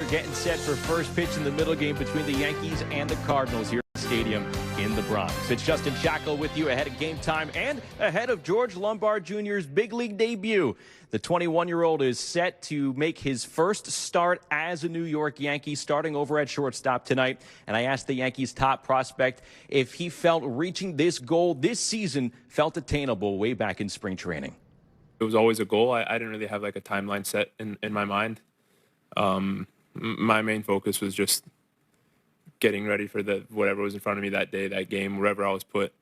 after getting set for first pitch in the middle game between the Yankees and the Cardinals here at the stadium in the Bronx. It's Justin Shackle with you ahead of game time and ahead of George Lombard Jr.'s big league debut. The 21-year-old is set to make his first start as a New York Yankee, starting over at shortstop tonight. And I asked the Yankees' top prospect if he felt reaching this goal this season felt attainable way back in spring training. It was always a goal. I didn't really have like a timeline set in my mind. My main focus was just getting ready for whatever was in front of me that day, that game, wherever I was put.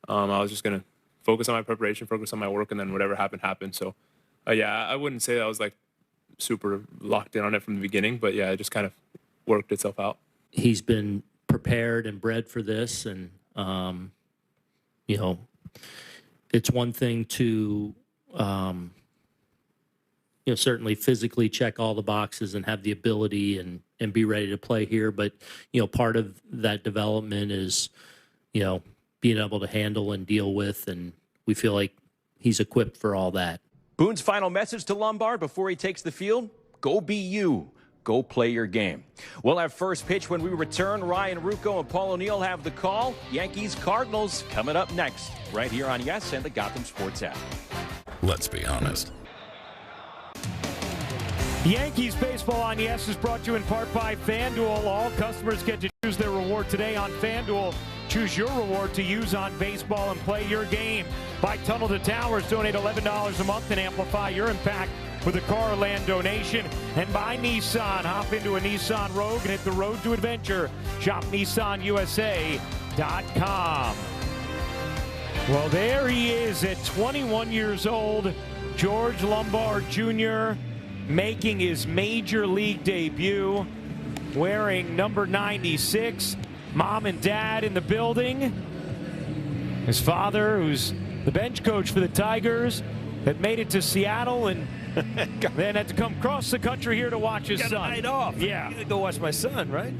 I was just going to focus on my preparation, focus on my work, and then whatever happened. So, yeah, I wouldn't say that I was like super locked in on it from the beginning, but yeah, it just kind of worked itself out. He's been prepared and bred for this, and, you know, it's one thing to you know, certainly physically check all the boxes and have the ability and be ready to play here. But, you know, part of that development is, you know, being able to handle and deal with, and we feel like he's equipped for all that. Boone's final message to Lombard before he takes the field: go be you. Go play your game. We'll have first pitch when we return. Ryan Ruocco and Paul O'Neill have the call. Yankees-Cardinals coming up next, right here on Yes and the Gotham Sports app. Let's be honest. Yankees baseball on Yes is brought to you in part by FanDuel. All customers get to choose their reward today on FanDuel. Choose your reward to use on baseball and play your game. By Tunnel to Towers, donate $11 a month and amplify your impact with a car or land donation. And by Nissan, hop into a Nissan Rogue and hit the road to adventure. Shop NissanUSA.com. Well, there he is at 21 years old, George Lombard Jr., making his major league debut, wearing number 96. Mom and dad in the building. His father, who's the bench coach for the Tigers, had made it to Seattle and then had to come across the country here to watch his son. Got a night off. Yeah. You go watch my son, right?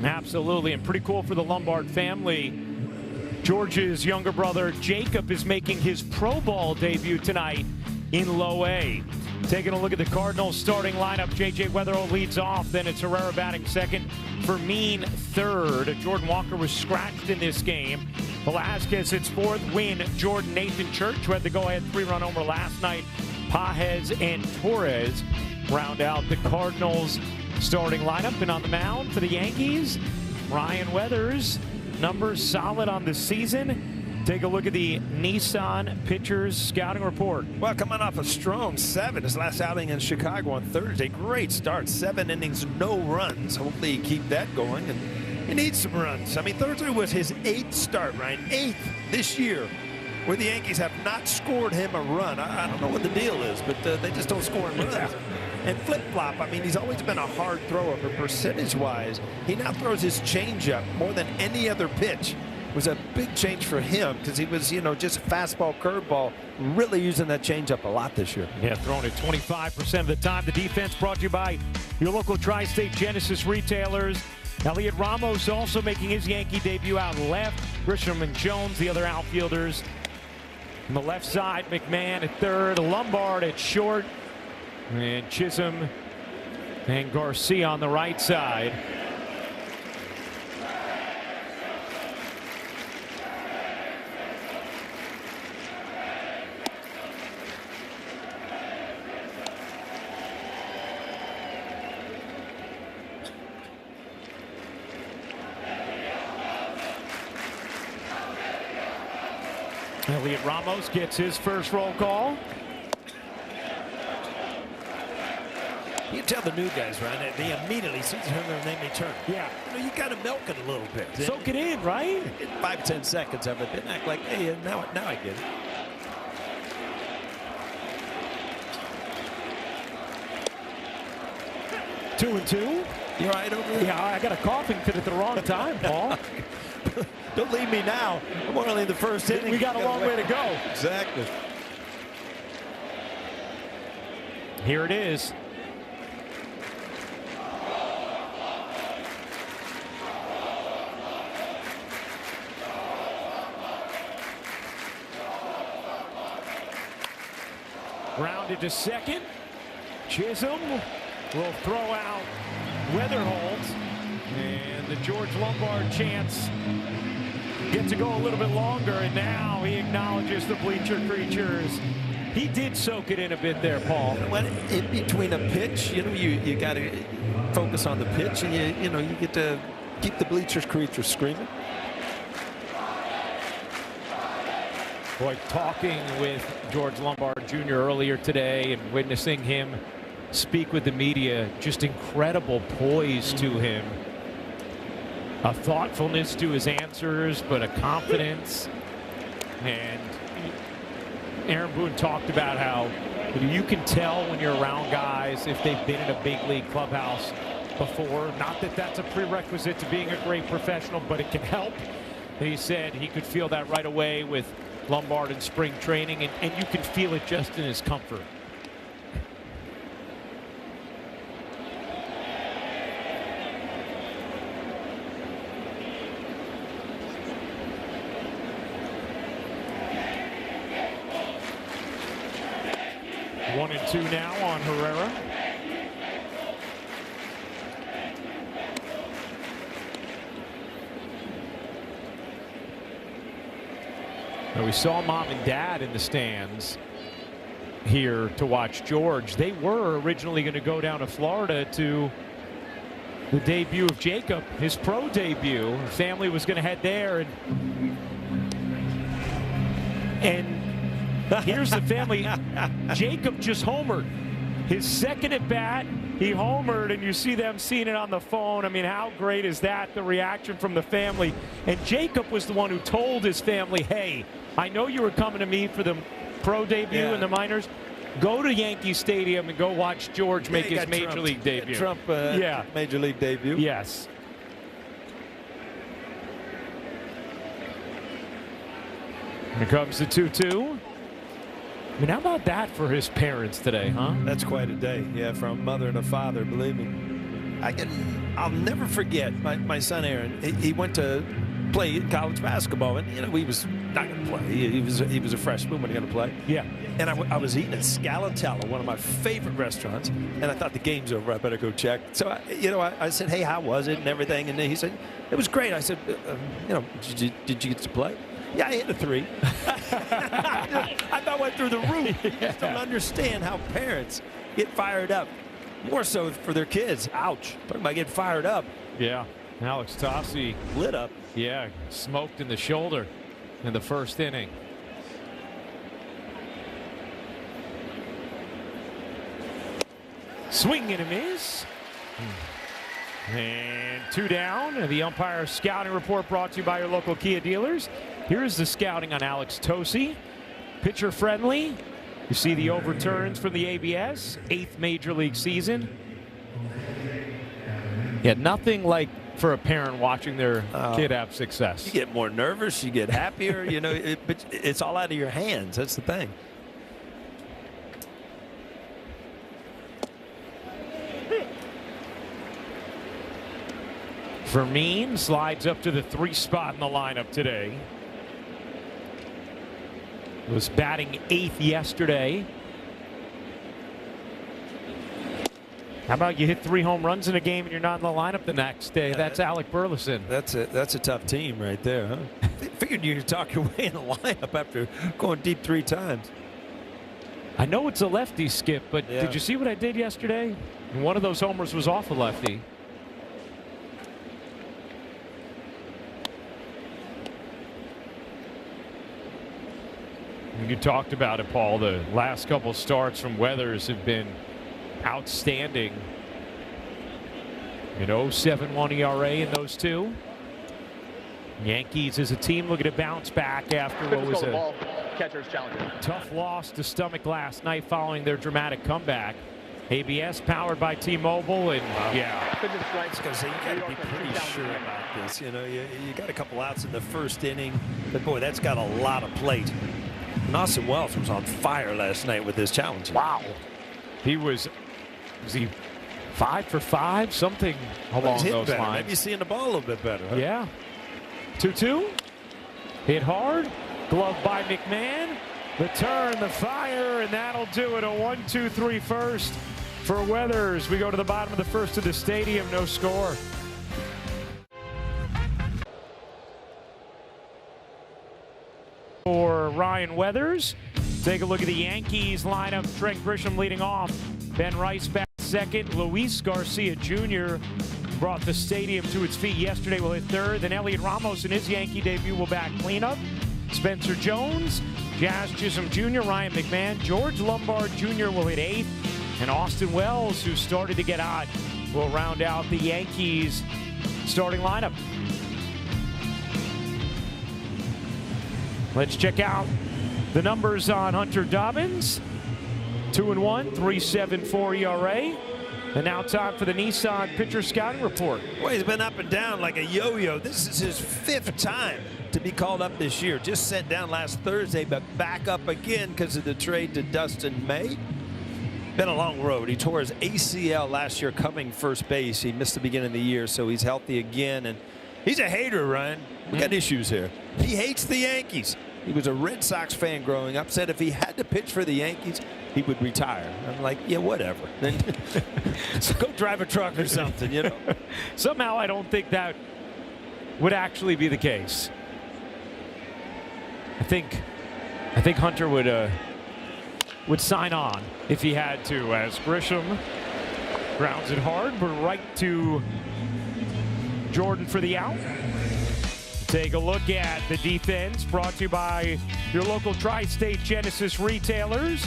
Absolutely, and pretty cool for the Lombard family. George's younger brother, Jacob, is making his Pro Bowl debut tonight in Low A. Taking a look at the Cardinals starting lineup, J.J. Weatherall leads off. Then it's Herrera batting second. Fermin third. Jordan Walker was scratched in this game. Velasquez hits fourth. Win Jordan. Nathan Church, who had the go-ahead 3-run homer last night. Pajes and Torres round out the Cardinals starting lineup. And on the mound for the Yankees, Ryan Weathers. Numbers solid on the season. Take a look at the Nissan Pitchers Scouting Report. Well, coming off a strong 7, his last outing in Chicago on Thursday. Great start, 7 innings, no runs. Hopefully he keep that going, and he needs some runs. I mean, Thursday was his 8th start, Ryan, 8th this year, where the Yankees have not scored him a run. I don't know what the deal is, but they just don't score him runs. And flip-flop, I mean, he's always been a hard thrower, but percentage-wise, he now throws his changeup more than any other pitch. Was a big change for him because he was, you know, just fastball, curveball, really using that changeup a lot this year. Yeah, throwing it 25% of the time. The defense brought to you by your local Tri-State Genesis retailers. Elliot Ramos also making his Yankee debut out left. Grisham and Jones, the other outfielders. On the left side, McMahon at third, Lombard at short, and Chisholm and Garcia on the right side. Elliot Ramos gets his first roll call. You can tell the new guys, right? They immediately see their name return. Yeah. You know, you got to milk it a little bit. Soak it in, right? 5-10 seconds of it. Then act like, hey, now I get it. Two and two. You all right over there? Yeah, I got a coughing fit at the wrong time, Paul. Don't leave me now. I'm only in the first inning. We got a long way to go. Exactly. Here it is. Grounded to second. Chisholm will throw out weather holds, and the George Lombard chance gets to go a little bit longer, and now he acknowledges the bleacher creatures. He did soak it in a bit there, Paul. When in between a pitch, you got to focus on the pitch, and you get to keep the bleachers creatures screaming. Boy, talking with George Lombard Jr. earlier today and witnessing him speak with the media, just incredible poise to him. A thoughtfulness to his answers, but a confidence. And Aaron Boone talked about how you can tell when you're around guys if they've been in a big league clubhouse before. Not that that's a prerequisite to being a great professional, but it can help. He said he could feel that right away with Lombard in spring training, and you can feel it just in his comfort. One and two now on Herrera. Now we saw mom and dad in the stands here to watch George. They were originally going to go down to Florida to the debut of Jacob, his pro debut. Family was going to head there, and here's the family. Jacob just homered. His second at bat, he homered, and you see them seeing it on the phone. I mean, how great is that, the reaction from the family? And Jacob was the one who told his family, hey, I know you were coming to me for the pro debut in the minors. Go to Yankee Stadium and go watch George make his major league debut. Major league debut. Yes. Here comes the 2-2. I mean, how about that for his parents today, huh? That's quite a day, yeah, from a mother and a father, believe me. I'll never forget my son Aaron. He went to play college basketball, and he was not going to play. He was a freshman when he going to play. Yeah. And I was eating at Scalatello, one of my favorite restaurants, and I thought the game's over. I better go check. So I said, hey, how was it and everything? And then he said, it was great. I said, did you get to play? Yeah, I hit a 3. I thought I went through the roof. You just don't understand how parents get fired up. More so for their kids. Ouch. Talking about getting fired up. Yeah. Alex Tossi lit up. Yeah, smoked in the shoulder in the first inning. Swing and a miss. And 2 down. And the umpire scouting report brought to you by your local Kia dealers. Here's the scouting on Alex Tossi. Pitcher friendly. You see the overturns from the ABS. 8th major league season. Yeah, nothing like for a parent watching their kid have success. You get more nervous. You get happier. But it's all out of your hands. That's the thing. Vermeer slides up to the 3 spot in the lineup today. Was batting 8th yesterday. How about you hit 3 home runs in a game and you're not in the lineup the next day? That's Alec Burleson. That's a tough team right there, huh? Figured you could talk your way in the lineup after going deep 3 times. I know it's a lefty, Skip, but did you see what I did yesterday? One of those homers was off a lefty. You talked about it, Paul. The last couple starts from Weathers have been outstanding. 0.71 ERA in those 2. Yankees as a team looking to bounce back after what was a tough loss to Stomach last night following their dramatic comeback. ABS powered by T-Mobile, and I was going to say, you got to be pretty sure about this. You got a couple outs in the first inning, but boy, that's got a lot of plate. And Austin Wells was on fire last night with this challenge. Wow. He was he 5 for 5? Something along those lines. Maybe seeing the ball a little bit better. Huh? Yeah. 2-2. Hit hard. Glove by McMahon. The turn, the fire, and that'll do it. A 1-2-3 first For Weathers, we go to the bottom of the first of the stadium, no score. For Ryan Weathers, take a look at the Yankees lineup. Trent Grisham leading off. Ben Rice back second. Luis Garcia Jr. brought the stadium to its feet yesterday. Will hit third. Then Elliot Ramos in his Yankee debut will back cleanup. Spencer Jones, Jazz Chisholm Jr., Ryan McMahon, George Lombard Jr. will hit eighth. And Austin Wells, who started to get hot, will round out the Yankees starting lineup. Let's check out the numbers on Hunter Dobbins. 2-1, 3.74 ERA. And now time for the Nissan Pitcher Scouting Report. Well, he's been up and down like a yo-yo. This is his 5th time to be called up this year. Just sent down last Thursday, but back up again because of the trade to Dustin May. Been a long road. He tore his ACL last year covering first base. He missed the beginning of the year, so he's healthy again. And he's a hater, Ryan. We got issues here. He hates the Yankees. He was a Red Sox fan growing up, said if he had to pitch for the Yankees, he would retire. I'm like, yeah, whatever. So go drive a truck or something, you know. Somehow I don't think that would actually be the case. I think Hunter would sign on if he had to, as Grisham grounds it hard, but right to Jordan for the out. Take a look at the defense, brought to you by your local Tri-State Genesis retailers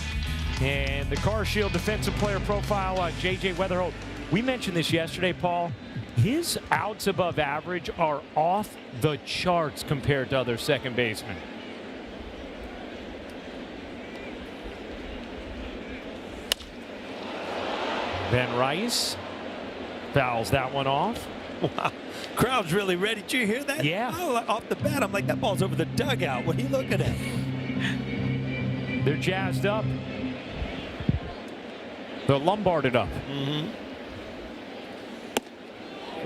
and the Car Shield defensive player profile on J.J. Weatherholt. We mentioned this yesterday, Paul. His outs above average are off the charts compared to other second basemen. Ben Rice fouls that one off. Wow. Crowd's really ready. Did you hear that? Yeah. Off the bat, I'm like, that ball's over the dugout. What are you looking at? They're jazzed up. They're Lombarded up.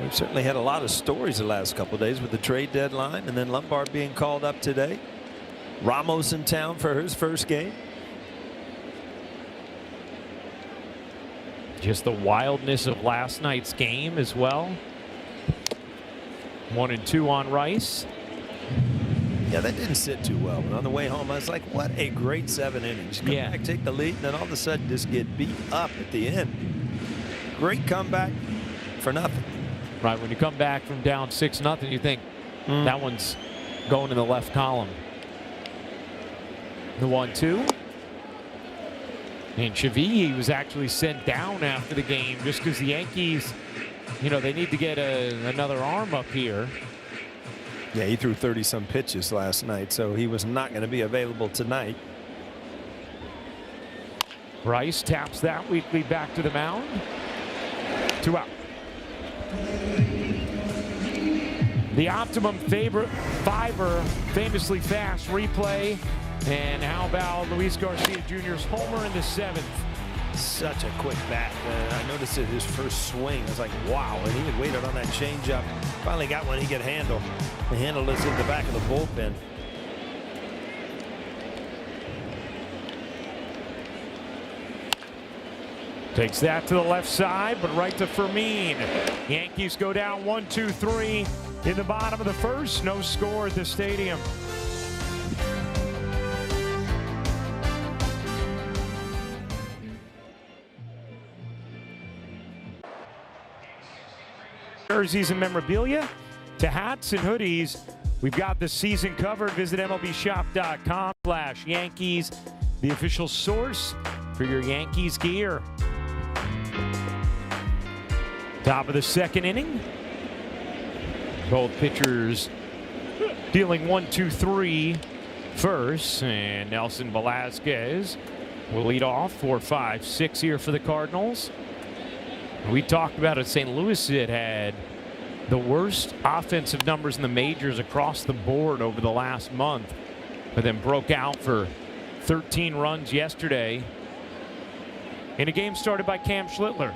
We've certainly had a lot of stories the last couple of days with the trade deadline and then Lombard being called up today. Ramos in town for his first game. Just the wildness of last night's game as well. 1-2 on Rice. Yeah, that didn't sit too well. But on the way home, I was like, what a great 7 innings. Come back, take the lead, and then all of a sudden just get beat up at the end. Great comeback for nothing. Right, when you come back from down 6-0, you think that one's going in the left column. The 1-2. And Chavy was actually sent down after the game just because the Yankees, you know, they need to get another arm up here. Yeah, he threw 30-some pitches last night, so he was not going to be available tonight. Rice taps that weekly back to the mound. 2 out. The optimum favorite fiber, famously fast replay. And how about Luis Garcia Jr.'s homer in the 7th? Such a quick bat. I noticed it his first swing. I was like, wow. And he had waited on that changeup. Finally got one he could handle. He handled this in the back of the bullpen. Takes that to the left side, but right to Fermin. Yankees go down 1-2-3 in the bottom of the first. No score at the stadium. Jerseys and memorabilia to hats and hoodies. We've got the season covered. Visit MLBshop.com/Yankees, the official source for your Yankees gear. Top of the 2nd inning. Both pitchers dealing 1-2-3 first, and Nelson Velasquez will lead off 4-5-6 here for the Cardinals. We talked about it. St. Louis had the worst offensive numbers in the majors across the board over the last month, but then broke out for 13 runs yesterday in a game started by Cam Schlittler.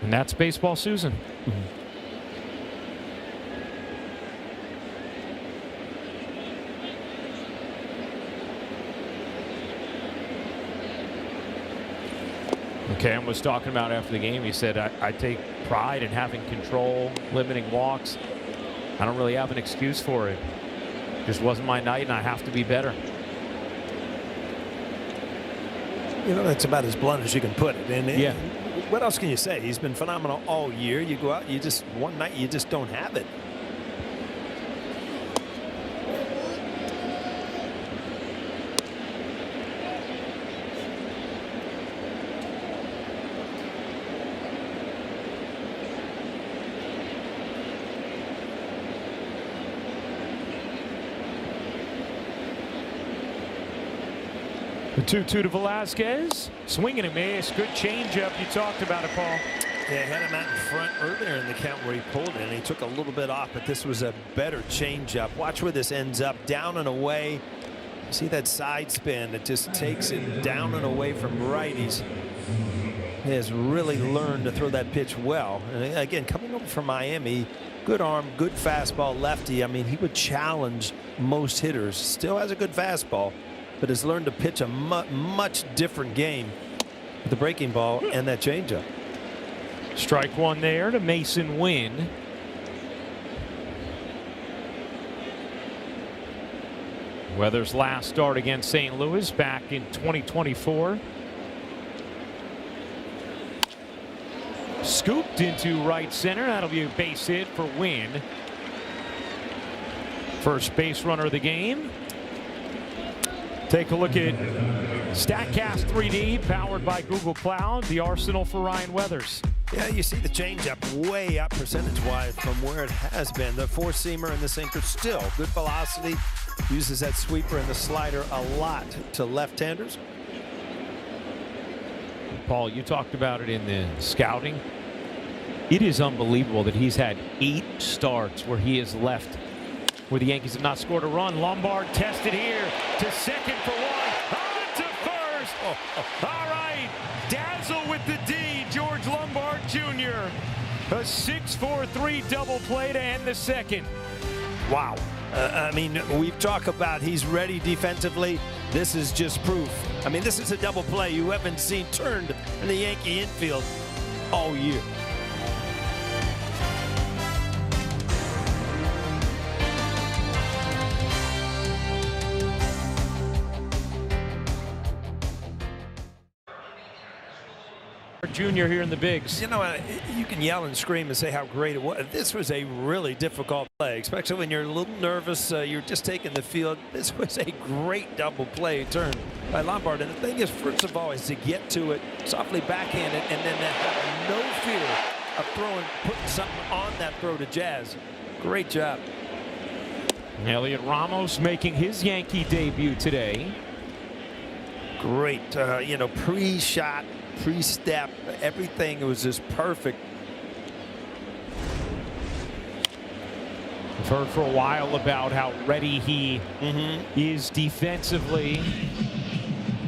And that's baseball Susan. Cam was talking about after the game. He said, I take pride in having control, limiting walks. I don't really have an excuse for it. Just wasn't my night, and I have to be better. You know, that's about as blunt as you can put it. And yeah. What else can you say? He's been phenomenal all year. You go out, one night you just don't have it. The 2-2 to Velasquez. Swinging and miss. Good changeup. You talked about it, Paul. Yeah, had him out in front earlier in the count where he pulled it, and he took a little bit off, but this was a better changeup. Watch where this ends up. Down and away. See that side spin that just takes it down and away from righties. He has really learned to throw that pitch well. And again, coming over from Miami, good arm, good fastball, lefty. I mean, he would challenge most hitters. Still has a good fastball, but has learned to pitch a much different game with the breaking ball and that changeup. Strike one there to Mason Wynn. Weather's last start against St. Louis back in 2024. Scooped into right center. That'll be a base hit for Wynn. First base runner of the game. Take a look at StatCast 3D, powered by Google Cloud, the arsenal for Ryan Weathers. Yeah, you see the changeup way up percentage-wise from where it has been. The four-seamer and the sinker still good velocity. Uses that sweeper and the slider a lot to left-handers. Paul, you talked about it in the scouting. It is unbelievable that he's had 8 starts where he has left, where the Yankees have not scored a run. Lombard tested here to second for one. On to first. All right. Dazzle with the D. George Lombard Jr. A 6-4-3 double play to end the second. Wow. I mean, we've talked about he's ready defensively. This is just proof. I mean, this is a double play you haven't seen turned in the Yankee infield all year. Junior here in the bigs. You know, you can yell and scream and say how great it was. This was a really difficult play, especially when you're a little nervous. You're just taking the field. This was a great double play turn by Lombard. And the thing is, first of all, is to get to it, softly backhand it, and then to have no fear of putting something on that throw to Jazz. Great job. Elliot Ramos making his Yankee debut today. Great, you know, pre-shot, pre-step, everything was just perfect. We've heard for a while about how ready he is defensively.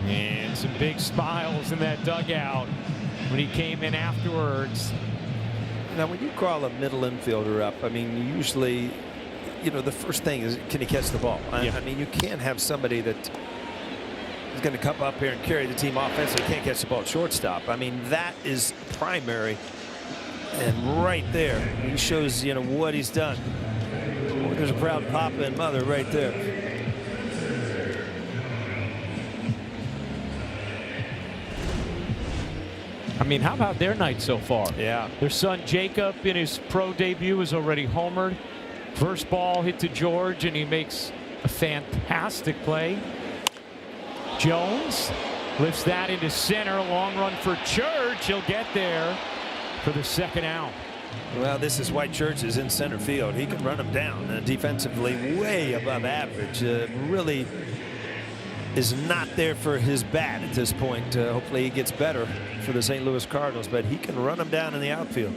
And some big smiles in that dugout when he came in afterwards. Now, when you call a middle infielder up, I mean, usually, you know, the first thing is, can he catch the ball? I mean, you can't have somebody that is going to come up here and carry the team offensively, can't catch the ball at shortstop. I mean, that is primary. And right there, he shows, you know, what he's done. Well, there's a proud papa and mother right there. I mean, how about their night so far? Yeah. Their son Jacob in his pro debut is already homered. First ball hit to George, and he makes a fantastic play. Jones lifts that into center. Long run for Church. He'll get there for the second out. Well, this is why Church is in center field. He can run him down defensively, way above average. Really is not there for his bat at this point. Hopefully he gets better for the St. Louis Cardinals, but he can run him down in the outfield.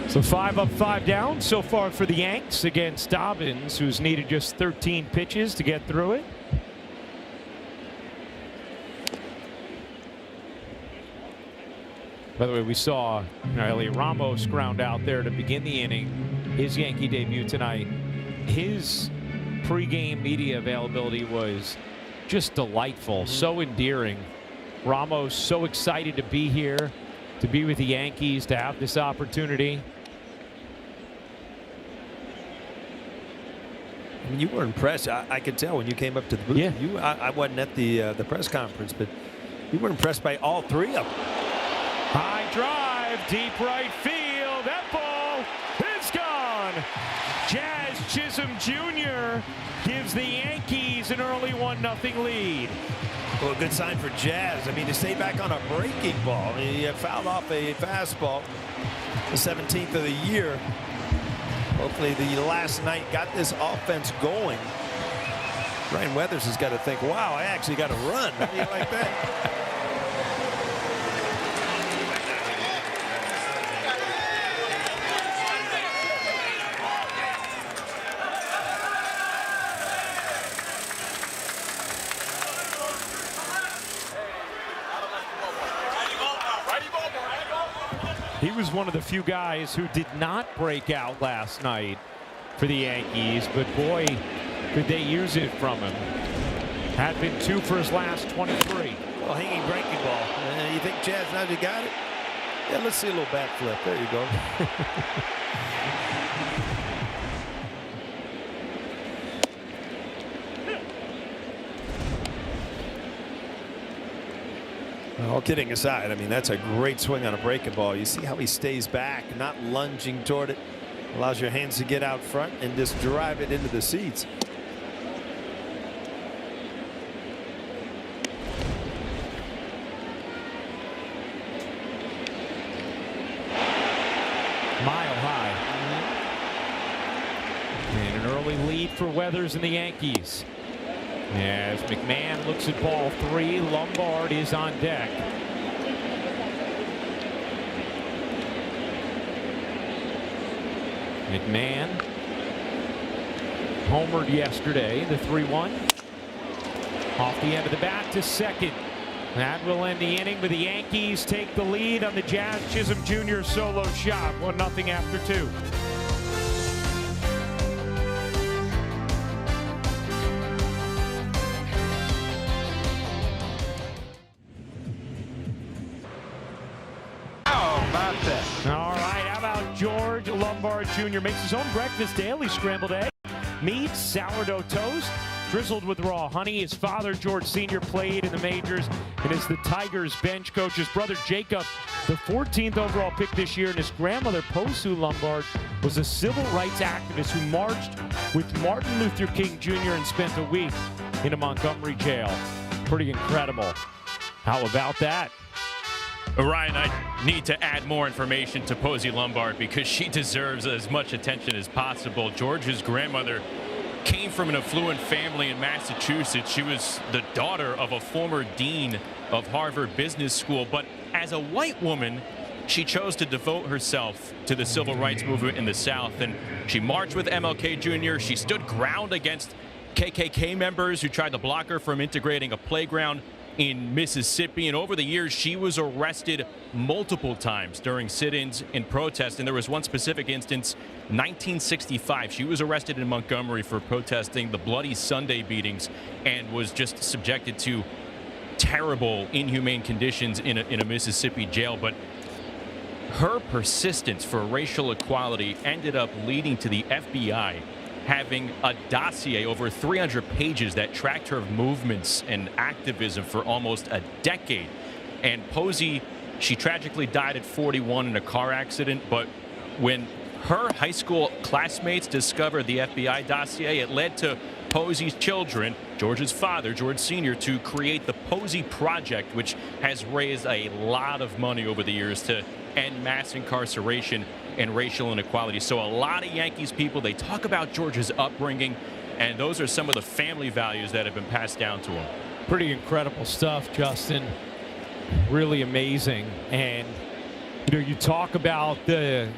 So 5 up, 5 down so far for the Yanks against Dobbins, who's needed just 13 pitches to get through it. By the way, we saw Elliot Ramos ground out there to begin the inning. His Yankee debut tonight. His pregame media availability was just delightful, so endearing. Ramos so excited to be here, to be with the Yankees, to have this opportunity. I mean, you were impressed. I could tell when you came up to the booth. Yeah. I wasn't at the press conference, but you were impressed by all three of them. High drive, deep right field. That ball is gone. Jazz Chisholm Jr. gives the Yankees an early 1-0 lead. Well, a good sign for Jazz. I mean, to stay back on a breaking ball. He fouled off a fastball, the 17th of the year. Hopefully the last night got this offense going. Ryan Weathers has got to think, wow, I actually got to run. How do you like that? He was one of the few guys who did not break out last night for the Yankees, but boy, could they use it from him. Had been 2 for his last 23. Well, hanging breaking ball. You think Jazz now you got it? Yeah, let's see a little bat flip. There you go. All kidding aside, I mean, that's a great swing on a breaking ball. You see how he stays back, not lunging toward it. Allows your hands to get out front and just drive it into the seats. Mile high. And an early lead for Weathers and the Yankees. As McMahon looks at ball 3, Lombard is on deck. McMahon homered yesterday, the 3-1. Off the end of the bat to second. That will end the inning, but the Yankees take the lead on the Jazz Chisholm Jr. solo shot. 1-0 after 2. All right, how about George Lombard Jr. makes his own breakfast daily, scrambled egg, meat, sourdough toast, drizzled with raw honey. His father, George Sr., played in the majors and is the Tigers bench coach. His brother, Jacob, the 14th overall pick this year, and his grandmother, Posu Lombard, was a civil rights activist who marched with Martin Luther King Jr. and spent a week in a Montgomery jail. Pretty incredible. How about that? Ryan, I need to add more information to Posey Lombard because she deserves as much attention as possible. George's grandmother came from an affluent family in Massachusetts. She was the daughter of a former dean of Harvard Business School, but as a white woman, she chose to devote herself to the civil rights movement in the South, and she marched with MLK Jr. She stood ground against KKK members who tried to block her from integrating a playground in Mississippi, and over the years she was arrested multiple times during sit-ins and protests. And there was one specific instance, 1965. She was arrested in Montgomery for protesting the Bloody Sunday beatings and was just subjected to terrible, inhumane conditions in a Mississippi jail. But her persistence for racial equality ended up leading to the FBI having a dossier over 300 pages that tracked her movements and activism for almost a decade. And Posey, she tragically died at 41 in a car accident, but when her high school classmates discovered the FBI dossier, it led to Posey's children, George's father, George Sr., to create the Posey Project, which has raised a lot of money over the years to end mass incarceration and racial inequality. So a lot of Yankees people, they talk about George's upbringing, and those are some of the family values that have been passed down to him. Pretty incredible stuff, Justin. Really amazing. And you know, you talk about the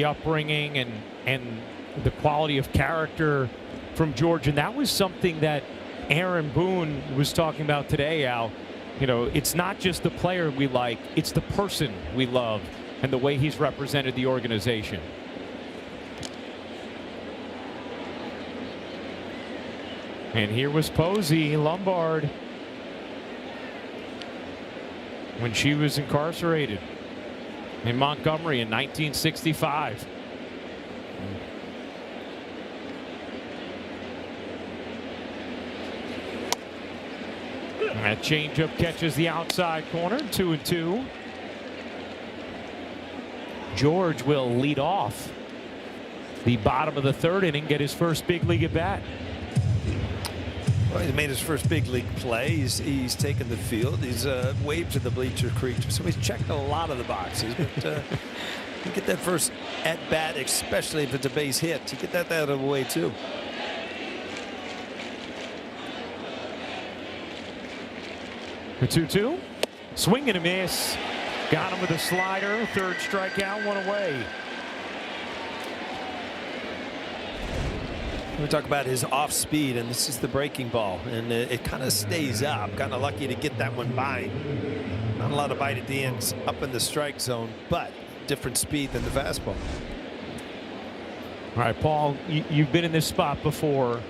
upbringing and the quality of character from George, and that was something that Aaron Boone was talking about today, Al. You know, it's not just the player we like, it's the person we love and the way he's represented the organization. And here was Posey Lombard when she was incarcerated in Montgomery in 1965. And that changeup catches the outside corner, 2-2. George will lead off the bottom of the third inning, get his first big league at bat. Well, he's made his first big league play. He's taken the field. He's waved to the bleacher creature. So he's checked a lot of the boxes. But you get that first at bat, especially if it's a base hit. You get that out of the way too. The 2-2. Swing and a miss. Got him with a slider. Third strikeout, one away. We talk about his off speed, and this is the breaking ball, and it kind of stays up. Kind of lucky to get that one by. Not a lot of bite at the ends up in the strike zone, but different speed than the fastball. All right, Paul, you've been in this spot before.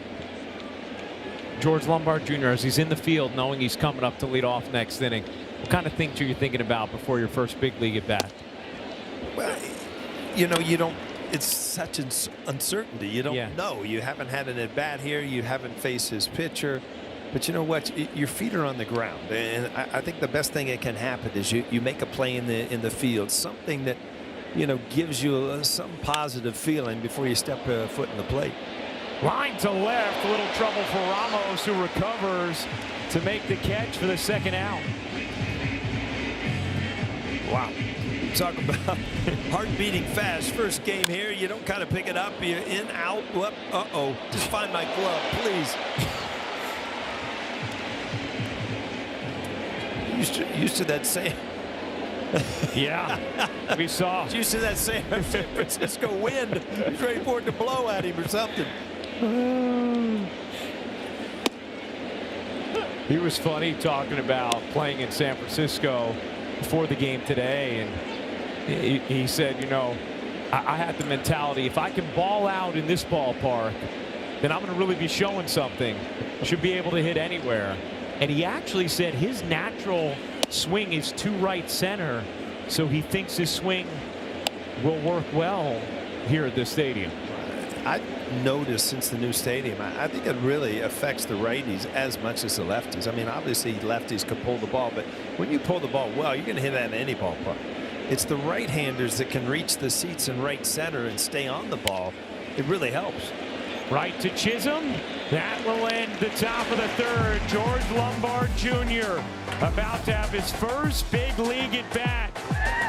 George Lombard Jr., as he's in the field knowing he's coming up to lead off next inning, what kind of things are you thinking about before your first big league at bat? Well, you know, you don't. It's such an uncertainty. You don't know. You haven't had an at bat here. You haven't faced his pitcher. But you know what? Your feet are on the ground, and I think the best thing that can happen is you make a play in the field, something that gives you some positive feeling before you step a foot in the plate. Line to left, a little trouble for Ramos, who recovers to make the catch for the second out. Wow. Talk about heart beating fast. First game here. You don't kind of pick it up. You're in, out. Whoop. Uh-oh. Just find my glove, please. Used to that same. Yeah, we saw. Used to that San Francisco wind. He's ready for it to blow at him or something. He was funny talking about playing in San Francisco before the game today, and he said, I had the mentality, if I can ball out in this ballpark, then I'm going to really be showing something. Should be able to hit anywhere. And he actually said his natural swing is to right center, so he thinks his swing will work well here at this stadium. I noticed since the new stadium, I think it really affects the righties as much as the lefties. I mean, obviously lefties could pull the ball, but when you pull the ball well, you're going to hit that in any ballpark. It's the right-handers that can reach the seats in right center and stay on the ball. It really helps. Right to Chisholm. That will end the top of the third. George Lombard Jr. about to have his first big league at bat.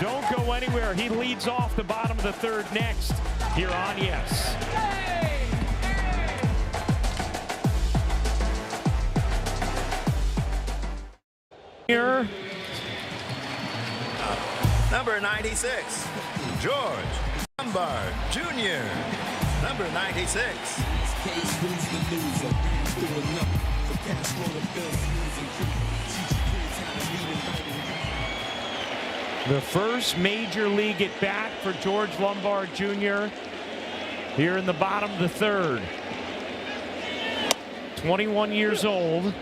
Don't go anywhere. He leads off the bottom of the third next here on Yes. Here. Number 96, George Lombard Jr. Number 96. The first major league at bat for George Lombard Jr. here in the bottom of the third. 21 years old.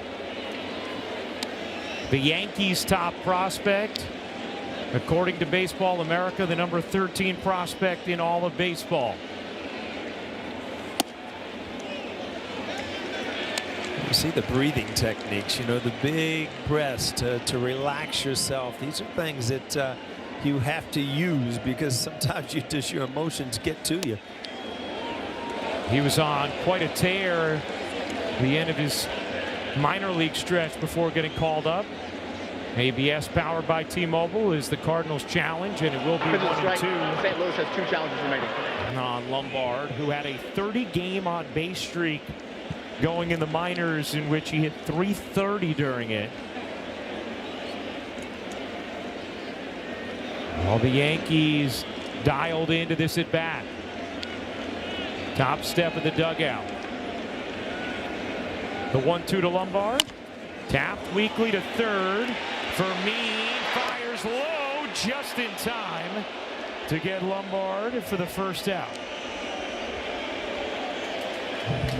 The Yankees' top prospect. According to Baseball America, the number 13 prospect in all of baseball. You see the breathing techniques, the big breaths to relax yourself. These are things that you have to use because sometimes your emotions get to you. He was on quite a tear the end of his minor league stretch before getting called up. ABS powered by T-Mobile is the Cardinals challenge, and it will be 1-2. St. Louis has 2 challenges remaining. On Lombard, who had a 30-game on-base streak going in the minors in which he hit .330 during it. All the Yankees dialed into this at bat. Top step of the dugout. The 1-2 to Lombard. Tapped weakly to third. Fermin fires low just in time to get Lombard for the first out.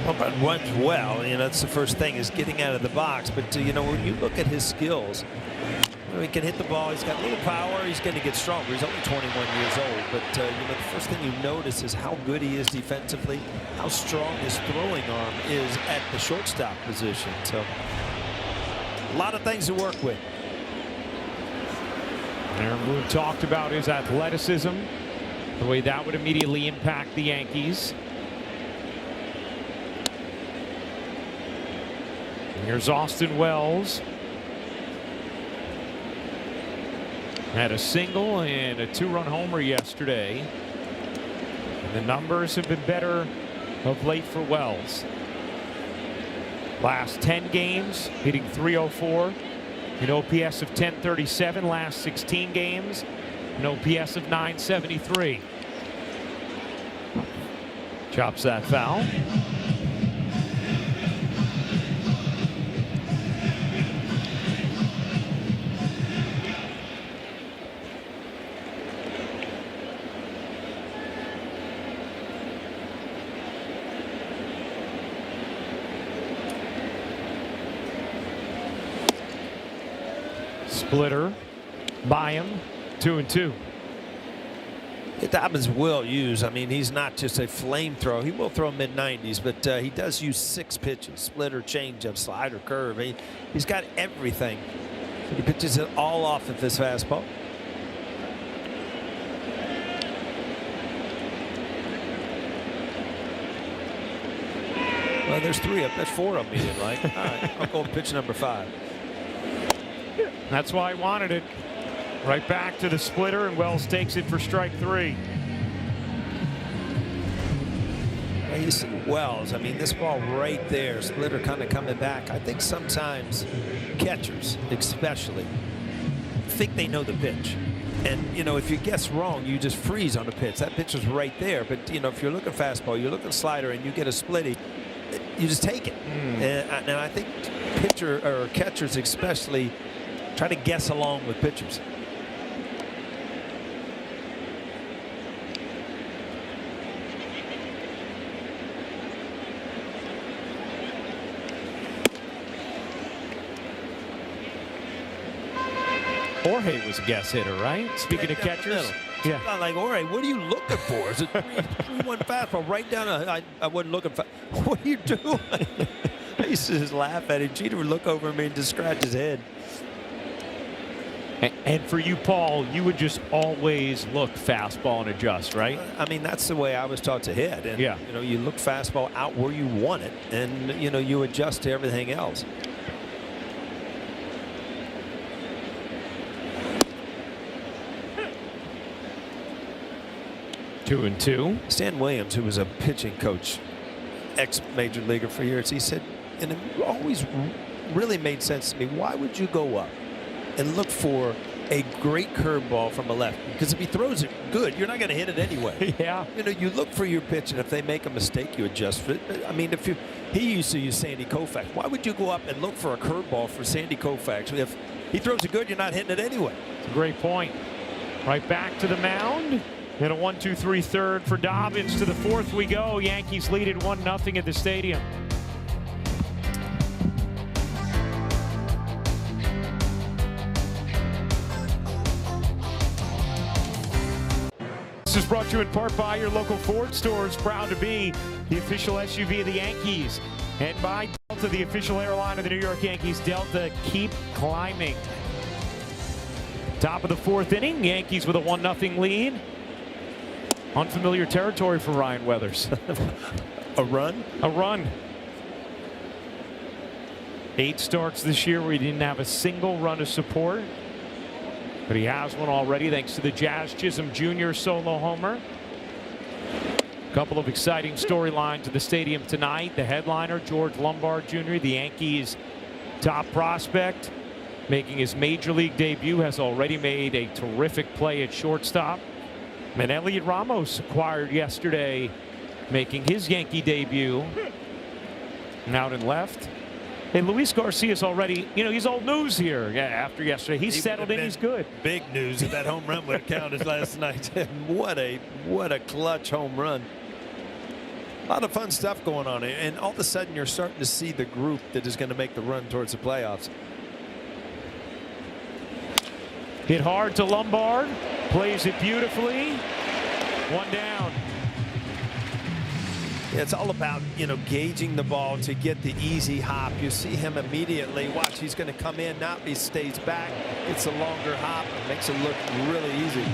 Well, but runs well. That's the first thing, is getting out of the box. But when you look at his skills, he can hit the ball. He's got a little power. He's going to get stronger. He's only 21 years old. But the first thing you notice is how good he is defensively, how strong his throwing arm is at the shortstop position. So a lot of things to work with. Aaron Boone talked about his athleticism, the way that would immediately impact the Yankees. Here's Austin Wells. Had a single and a 2-run homer yesterday. And the numbers have been better of late for Wells. Last 10 games, hitting .304. An OPS of 1037. Last 16 games, an OPS of 973. Chops that foul. Splitter by him, 2-2. Dobbins will use. He's not just a flamethrower. He will throw mid-90s, but he does use 6 pitches: splitter, changeup, slider, curve. He's got everything. He pitches it all off of his fastball. Well, there's 3 up. That's 4 of them he didn't like. All right, I'll go with pitch number 5. That's why I wanted it. Right back to the splitter, and Wells takes it for strike 3. You see Wells, this ball right there, splitter kind of coming back. I think sometimes catchers especially think they know the pitch. And, if you guess wrong, you just freeze on the pitch. That pitch is right there. But, if you're looking fastball, you're looking slider, and you get a splitty, you just take it. And I think catchers especially try to guess along with pitchers. Jorge was a guess hitter, right? Speaking of catchers. Yeah. Not like, Jorge, what are you looking for? Is it 3-1 fastball right down? I wasn't looking for. What are you doing? I used to just laugh at him. Jeter would look over me and just scratch his head. And for you, Paul, you would just always look fastball and adjust, right? That's the way I was taught to hit. And, yeah. You look fastball out where you want it, and, you adjust to everything else. Two and two. Stan Williams, who was a pitching coach, ex-major leaguer for years, he said, and it always really made sense to me, why would you go up and look for a great curveball from a left? Because if he throws it good, you're not going to hit it anyway. Yeah. You look for your pitch, and if they make a mistake, you adjust for it. He used to use Sandy Koufax. Why would you go up and look for a curveball for Sandy Koufax? If he throws it good, you're not hitting it anyway. It's a great point. Right back to the mound. And a 1-2-3 third for Dobbins. To the 4th we go. Yankees lead it 1-0 at the stadium. This is brought to you in part by your local Ford stores. Proud to be the official SUV of the Yankees. And by Delta, the official airline of the New York Yankees. Delta, keep climbing. Top of the 4th inning. Yankees with a 1-0 lead. Unfamiliar territory for Ryan Weathers. A run? A run. 8 starts this year where he didn't have a single run of support. But he has one already thanks to the Jazz Chisholm Jr. solo homer. A couple of exciting storylines at the stadium tonight. The headliner, George Lombard Jr., the Yankees' top prospect, making his major league debut, has already made a terrific play at shortstop. And Elliot Ramos acquired yesterday, making his Yankee debut. And out in left. And Luis Garcia's already, he's old news here. Yeah, after yesterday, he's settled in. He's good. Big news if that home run would have counted last night. What a clutch home run. A lot of fun stuff going on, and all of a sudden you're starting to see the group that is going to make the run towards the playoffs. Hit hard to Lombard, plays it beautifully. One down. Yeah, it's all about, gauging the ball to get the easy hop. You see him immediately. Watch, he's going to come in. Now he stays back. It's a longer hop. Makes it look really easy.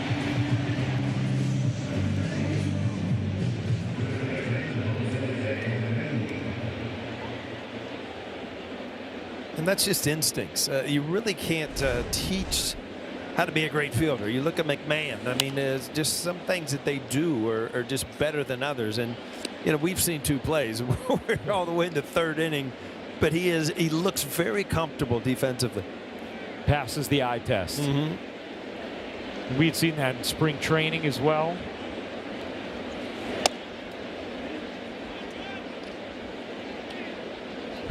And that's just instincts. You really can't teach how to be a great fielder. You look at McMahon. I mean, there's just some things that they do are just better than others. And we've seen two plays. We're all the way into third inning, but he looks very comfortable defensively. Passes the eye test. We'd seen that in spring training as well.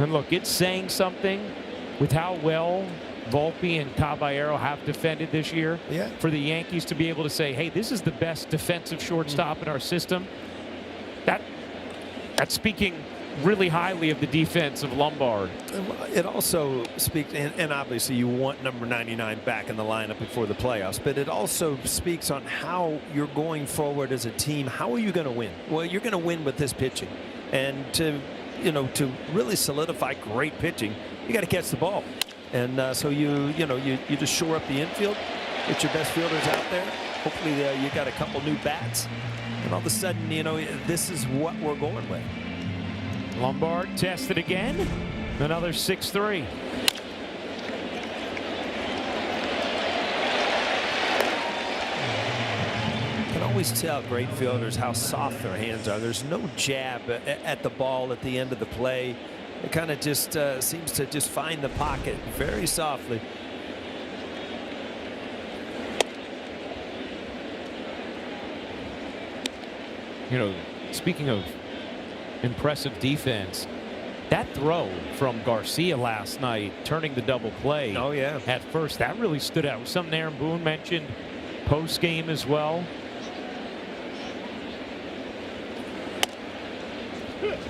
And look, it's saying something with how well Volpe and Caballero have defended this year. Yeah. For the Yankees to be able to say, hey, this is the best defensive shortstop in our system. That's speaking really highly of the defense of Lombard. It also speaks, and obviously you want number 99 back in the lineup before the playoffs, but it also speaks on how you're going forward as a team. How are you going to win? Well, you're going to win with this pitching. And to really solidify great pitching, you got to catch the ball. And so you just shore up the infield, get your best fielders out there. Hopefully you got a couple new bats. And all of a sudden, this is what we're going with. Lombard tested again. Another 6-3. You can always tell great fielders how soft their hands are. There's no jab at the ball at the end of the play. It kind of just seems to just find the pocket very softly. Speaking of impressive defense, that throw from Garcia last night, turning the double play. Oh, yeah. At first, that really stood out. Something Aaron Boone mentioned post game as well.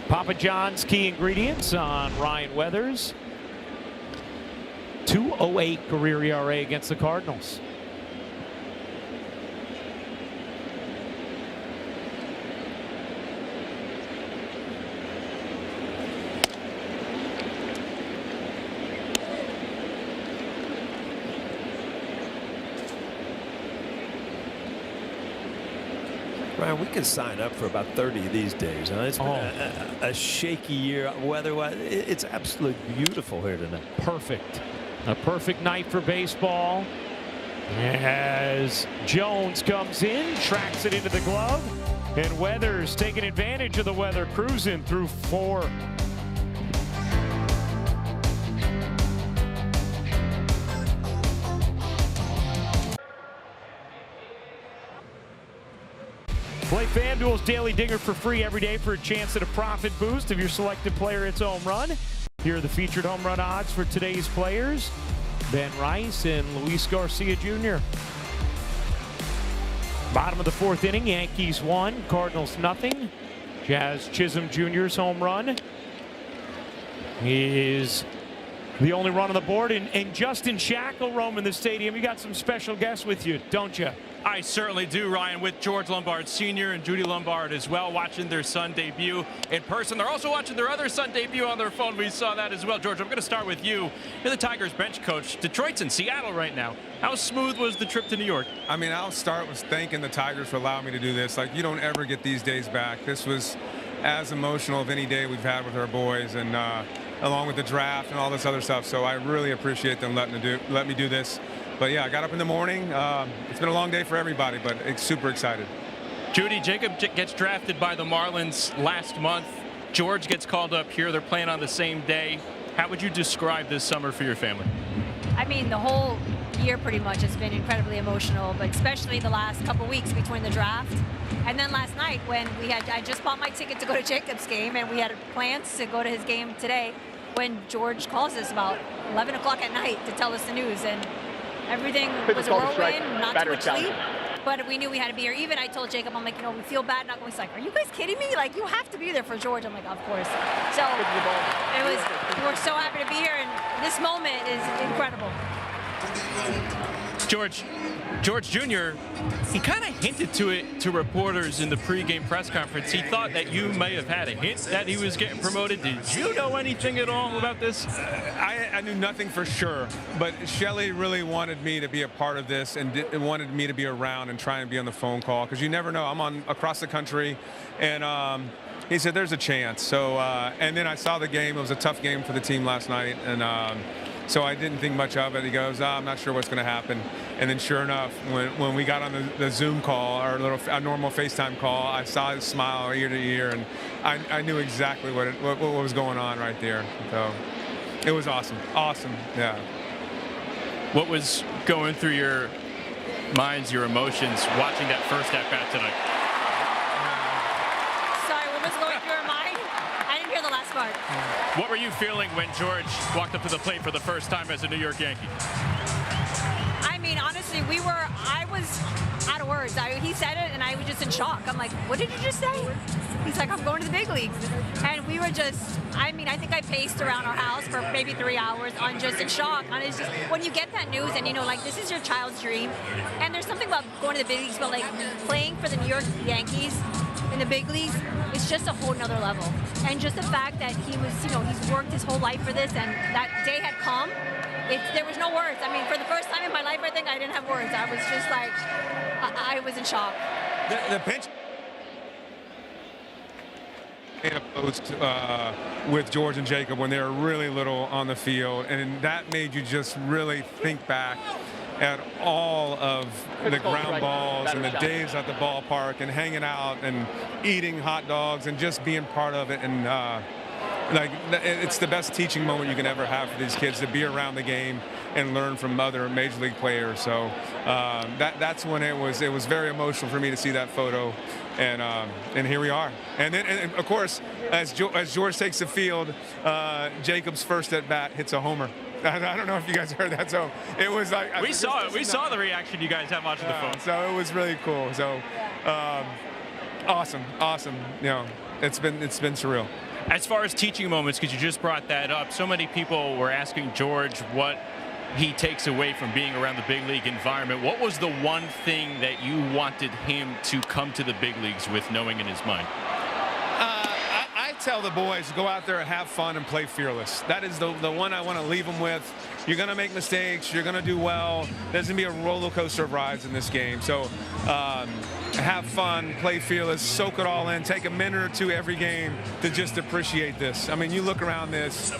Papa John's key ingredients on Ryan Weathers. 2.08 career ERA against the Cardinals. Ryan, we can sign up for about 30 of these days. It's been a shaky year weather-wise. It's absolutely beautiful here tonight. Perfect. A perfect night for baseball. As Jones comes in, tracks it into the glove, and Weathers taking advantage of the weather, cruising through 4. Play FanDuel's Daily Dinger for free every day for a chance at a profit boost if your selected player hits home run. Here are the featured home run odds for today's players: Ben Rice and Luis Garcia Jr. Bottom of the 4th inning, Yankees 1, Cardinals nothing. Jazz Chisholm Jr.'s home run is the only run on the board. And Justin Shackle roaming the stadium. You got some special guests with you, don't you? I certainly do, Ryan, with George Lombard Sr. and Judy Lombard as well, watching their son debut in person. They're also watching their other son debut on their phone. We saw that as well. George, I'm going to start with you. You're the Tigers bench coach. Detroit's in Seattle right now. How smooth was the trip to New York? I mean, I'll start with thanking the Tigers for allowing me to do this. Like, you don't ever get these days back. This was as emotional of any day we've had with our boys, and along with the draft and all this other stuff. So I really appreciate them let me do this. But yeah, I got up in the morning. It's been a long day for everybody, but it's super excited. Judy, Jacob gets drafted by the Marlins last month. George gets called up here. They're playing on the same day. How would you describe this summer for your family? I mean, the whole year pretty much has been incredibly emotional, but especially the last couple weeks between the draft and then last night when I just bought my ticket to go to Jacob's game, and we had plans to go to his game today when George calls us about 11 o'clock at night to tell us the news. And everything was a whirlwind, not too much sleep. but we knew we had to be here. Even I told Jacob, I'm like, we feel bad not going. He's like, are you guys kidding me? Like, you have to be there for George. I'm like, of course. So we're so happy to be here, and this moment is incredible. George Jr., he kind of hinted to it to reporters in the pregame press conference. He thought that you may have had a hint that he was getting promoted. Did you know anything at all about this? I knew nothing for sure, but Shelley really wanted me to be a part of this and wanted me to be around and try and be on the phone call, because you never know. I'm across the country, and he said there's a chance. So, and then I saw the game. It was a tough game for the team last night, and so I didn't think much of it. He goes, I'm not sure what's going to happen. And then sure enough, when we got on the Zoom call, our normal FaceTime call, I saw his smile ear to ear, and I knew exactly what was going on right there. So it was awesome. Awesome, yeah. What was going through your minds, your emotions, watching that first at-bat tonight? Sorry, what was going through your mind? I didn't hear the last part. What were you feeling when George walked up to the plate for the first time as a New York Yankee? I mean, honestly, I was out of words. He said it, and I was just in shock. I'm like, what did you just say? He's like, I'm going to the big leagues. And we were just, I think I paced around our house for maybe 3 hours just in shock. And it's just, when you get that news and, like, this is your child's dream, and there's something about going to the big leagues, but, like, playing for the New York Yankees in the big leagues, it's just a whole nother level. And just the fact that he was, he's worked his whole life for this, and that day had come, there was no words. I mean, for the first time in my life, I think I didn't have words. I was just like, I was in shock. The pitch in a post with George and Jacob when they were really little on the field, and that made you just really think back at all of the ground balls and the days at the ballpark and hanging out and eating hot dogs and just being part of it. And like, it's the best teaching moment you can ever have for these kids, to be around the game and learn from other major league players. So that's when it was very emotional for me to see that photo, and here we are. And then, and of course, as George takes the field, Jacob's first at bat hits a homer. I don't know if you guys heard that. So it was like, we saw it. We saw the reaction you guys have watching the phone. So it was really cool. So awesome. It's been surreal. As far as teaching moments, because you just brought that up, so many people were asking George what he takes away from being around the big league environment. What was the one thing that you wanted him to come to the big leagues with, knowing in his mind? I tell the boys, go out there and have fun and play fearless. That is the one I want to leave them with. You're going to make mistakes. You're going to do well. There's going to be a roller coaster of rides in this game. So have fun, play fearless, soak it all in, take a minute or two every game to just appreciate this. I mean, you look around this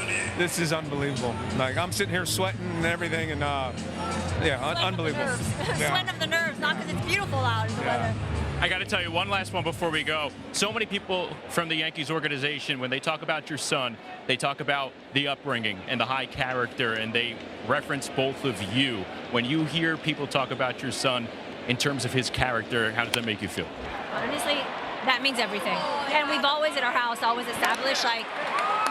is unbelievable. Like, I'm sitting here sweating and everything, and unbelievable. Sweating of the nerves, not because it's beautiful out in the weather. I got to tell you one last one before we go. So many people from the Yankees organization, when they talk about your son, they talk about the upbringing and the high character, and they reference both of you. When you hear people talk about your son in terms of his character, how does that make you feel? Honestly, that means everything. And we've always, at our house, always established, like,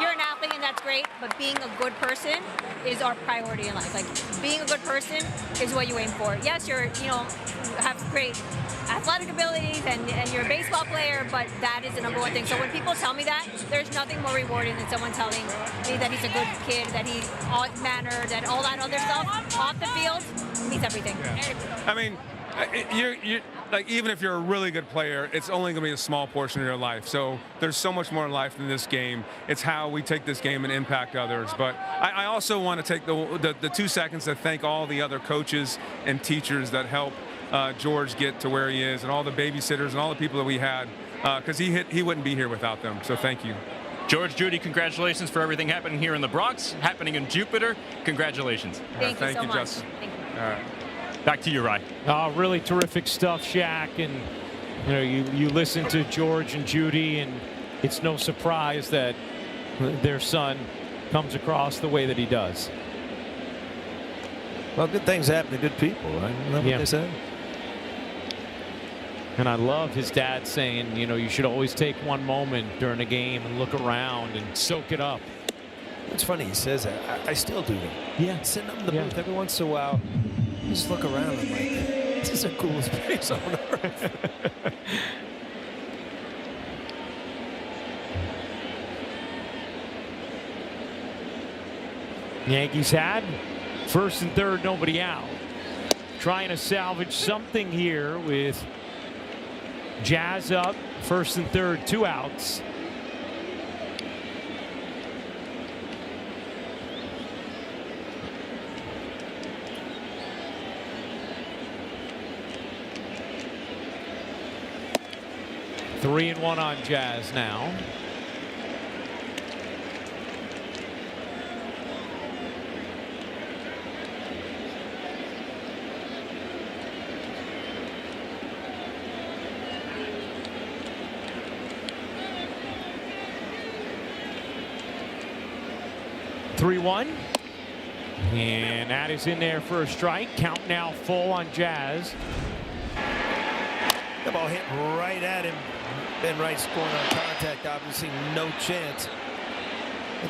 you're an athlete and that's great, but being a good person is our priority in life. Like, being a good person is what you aim for. Yes, you have great athletic abilities and you're a baseball player, but that is the number one thing. So when people tell me that, there's nothing more rewarding than someone telling me that he's a good kid, that he's mannered, and all that other stuff off the field means everything. Yeah. I mean, you're like, even if you're a really good player, it's only going to be a small portion of your life. So there's so much more life than this game. It's how we take this game and impact others. But I also want to take the 2 seconds to thank all the other coaches and teachers that help George get to where he is, and all the babysitters and all the people that we had, because he wouldn't be here without them. So thank you. George, Judy, congratulations for everything happening here in the Bronx, happening in Jupiter. Congratulations. Thank you so much. Justin. Thank you. All right. Back to you, Ryan. Really terrific stuff, Shaq. And you listen to George and Judy, and it's no surprise that their son comes across the way that he does. Well, good things happen to good people, right? Isn't that what they say? And I love his dad saying, you should always take one moment during a game and look around and soak it up. It's funny he says that. I still do that. Yeah. Sitting up in the booth every once in a while, just look around and like, This is the coolest place on earth. Yankees had first and third, nobody out. Trying to salvage something here with Jazz up, first and third, 2 outs. Three and 1 on Jazz now. Three-one, and that is in there for a strike. Count now full on Jazz. The ball hit right at him. Ben Wright's going on contact. Obviously, no chance.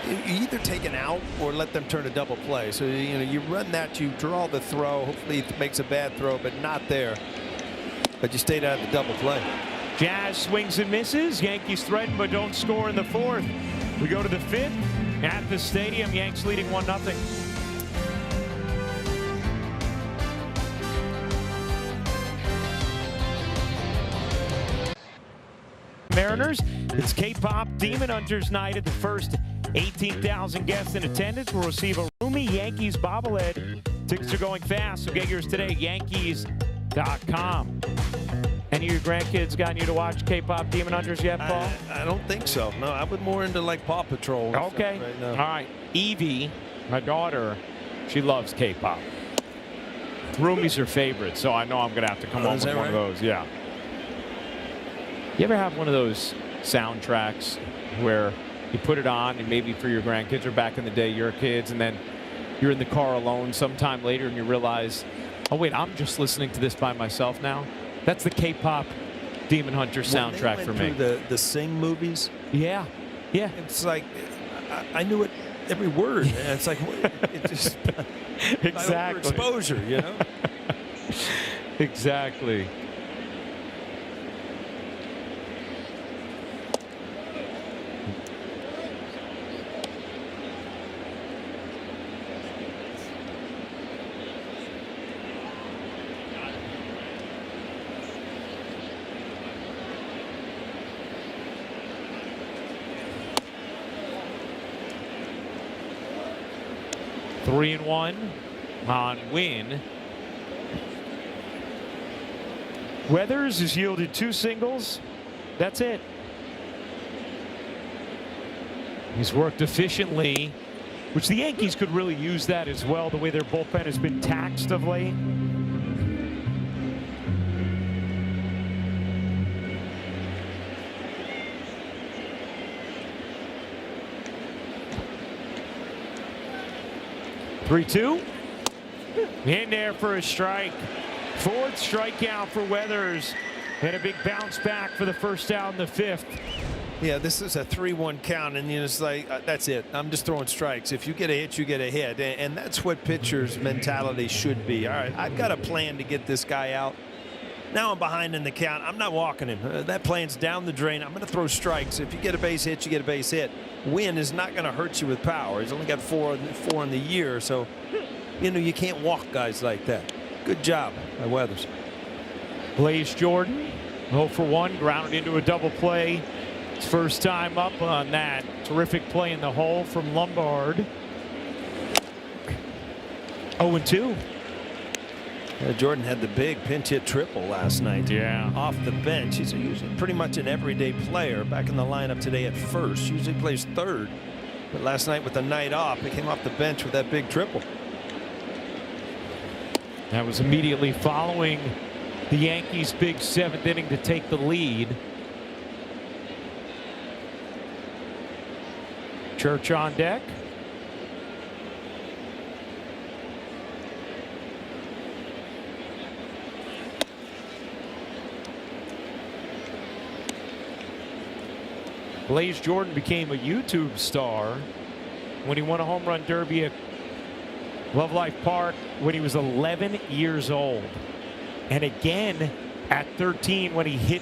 You either take an out or let them turn a double play. So you run that, you draw the throw. Hopefully, it makes a bad throw, but not there. But you stayed out of the double play. Jazz swings and misses. Yankees threaten but don't score in the 4th. We go to the 5th. At the stadium, Yanks leading 1-0. Mariners, it's K-pop Demon Hunters night at the first. 18,000 guests in attendance will receive a roomy Yankees bobblehead. Tickets are going fast, so get yours today at Yankees.com. Any of your grandkids gotten you to watch K-pop Demon Hunters yet, Paul? I don't think so. No, I was more into like Paw Patrol. Okay. Right now. All right. Evie, my daughter, she loves K-pop. Roomie's her favorite, so I know I'm going to have to come home with one of those. Yeah. You ever have one of those soundtracks where you put it on and maybe for your grandkids or back in the day, your kids, and then you're in the car alone sometime later and you realize, oh, wait, I'm just listening to this by myself now? That's the K-pop Demon Hunter soundtrack for me. The Sing movies. Yeah, yeah. It's like I knew it every word. And it's like it just exactly exposure, you know. Exactly. Three and 1 on Wynn. Weathers has yielded 2 singles. That's it. He's worked efficiently, which the Yankees could really use that as well, the way their bullpen has been taxed of late. Three-two. In there for a strike. 4th strikeout for Weathers. And a big bounce back for the first out in the 5th. Yeah, this is a 3-1 count, and it's like, that's it. I'm just throwing strikes. If you get a hit, you get a hit. And that's what pitchers' mentality should be. All right, I've got a plan to get this guy out. Now I'm behind in the count. I'm not walking him. That plan's down the drain. I'm going to throw strikes. If you get a base hit, you get a base hit. Win is not going to hurt you with power. He's only got four in the year, so you can't walk guys like that. Good job by Weathers. Blaze Jordan, 0 for 1, grounded into a double play. His first time up on that. Terrific play in the hole from Lombard. 0-2. Jordan had the big pinch hit triple last night. Yeah. Off the bench. He's usually pretty much an everyday player. Back in the lineup today at first. Usually plays third. But last night with the night off, he came off the bench with that big triple. That was immediately following the Yankees' big 7th inning to take the lead. Church on deck. Blaze Jordan became a YouTube star when he won a home run derby at Love Life Park when he was 11 years old. and again at 13 when he hit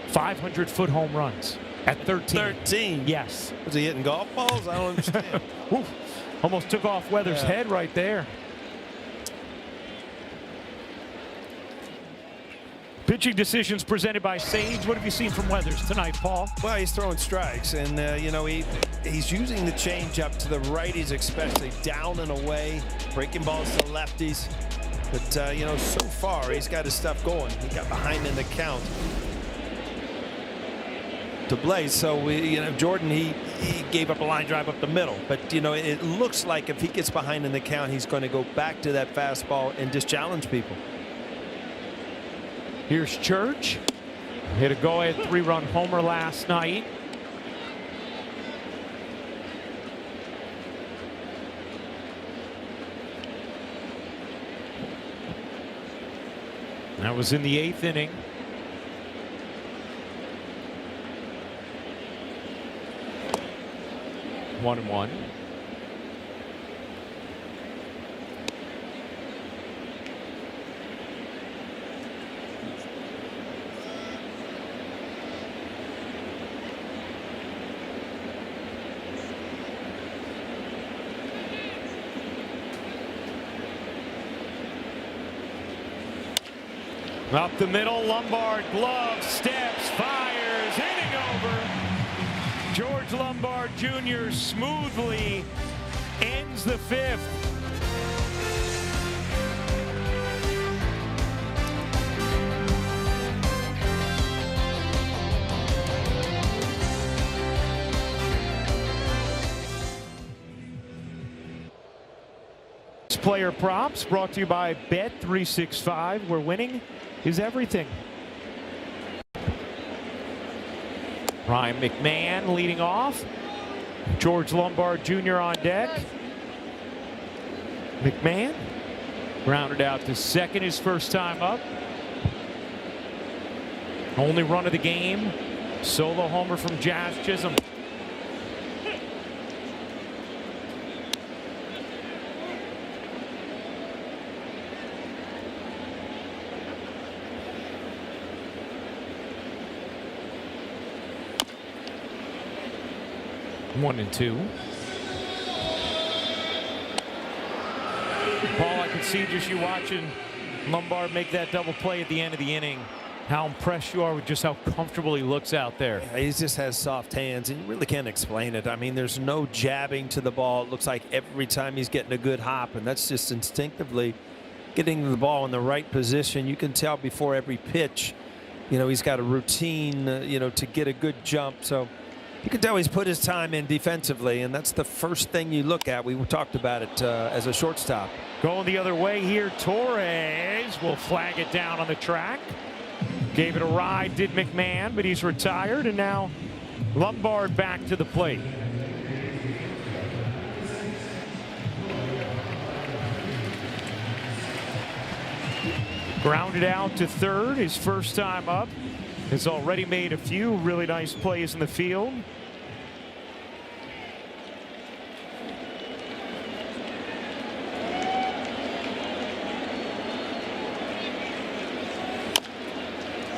500-foot home runs. At 13. 13? Yes. Was he hitting golf balls? I don't understand. Oof. Almost took off Weathers' head right there. Pitching decisions presented by Sage. What have you seen from Weathers tonight, Paul? Well, he's throwing strikes, and he's using the changeup to the righties, especially down and away, breaking balls to lefties. But so far he's got his stuff going. He got behind in the count to Blaze. So Jordan, he gave up a line drive up the middle, but it looks like if he gets behind in the count, he's going to go back to that fastball and just challenge people. Here's Church. Hit a go-ahead 3-run homer last night. That was in the 8th inning. One and one. Up the middle, Lombard, glove, steps, fires, inning over. George Lombard Jr. smoothly ends the 5th. Player props brought to you by Bet365, where winning is everything. Ryan McMahon leading off. George Lombard Jr. on deck. McMahon grounded out to second, his first time up. Only run of the game. Solo homer from Jazz Chisholm. One and two. Paul, I can see just you watching Lombard make that double play at the end of the inning, how impressed you are with just how comfortable he looks out there. Yeah, he just has soft hands, and you really can't explain it. I mean, there's no jabbing to the ball. It looks like every time he's getting a good hop, and that's just instinctively getting the ball in the right position. You can tell before every pitch, he's got a routine, to get a good jump. So you can tell he's put his time in defensively, and that's the first thing you look at. We talked about it as a shortstop. Going the other way here, Torres will flag it down on the track. Gave it a ride, did McMahon, but he's retired, and now Lombard back to the plate. Grounded out to third, his first time up. Has already made a few really nice plays in the field.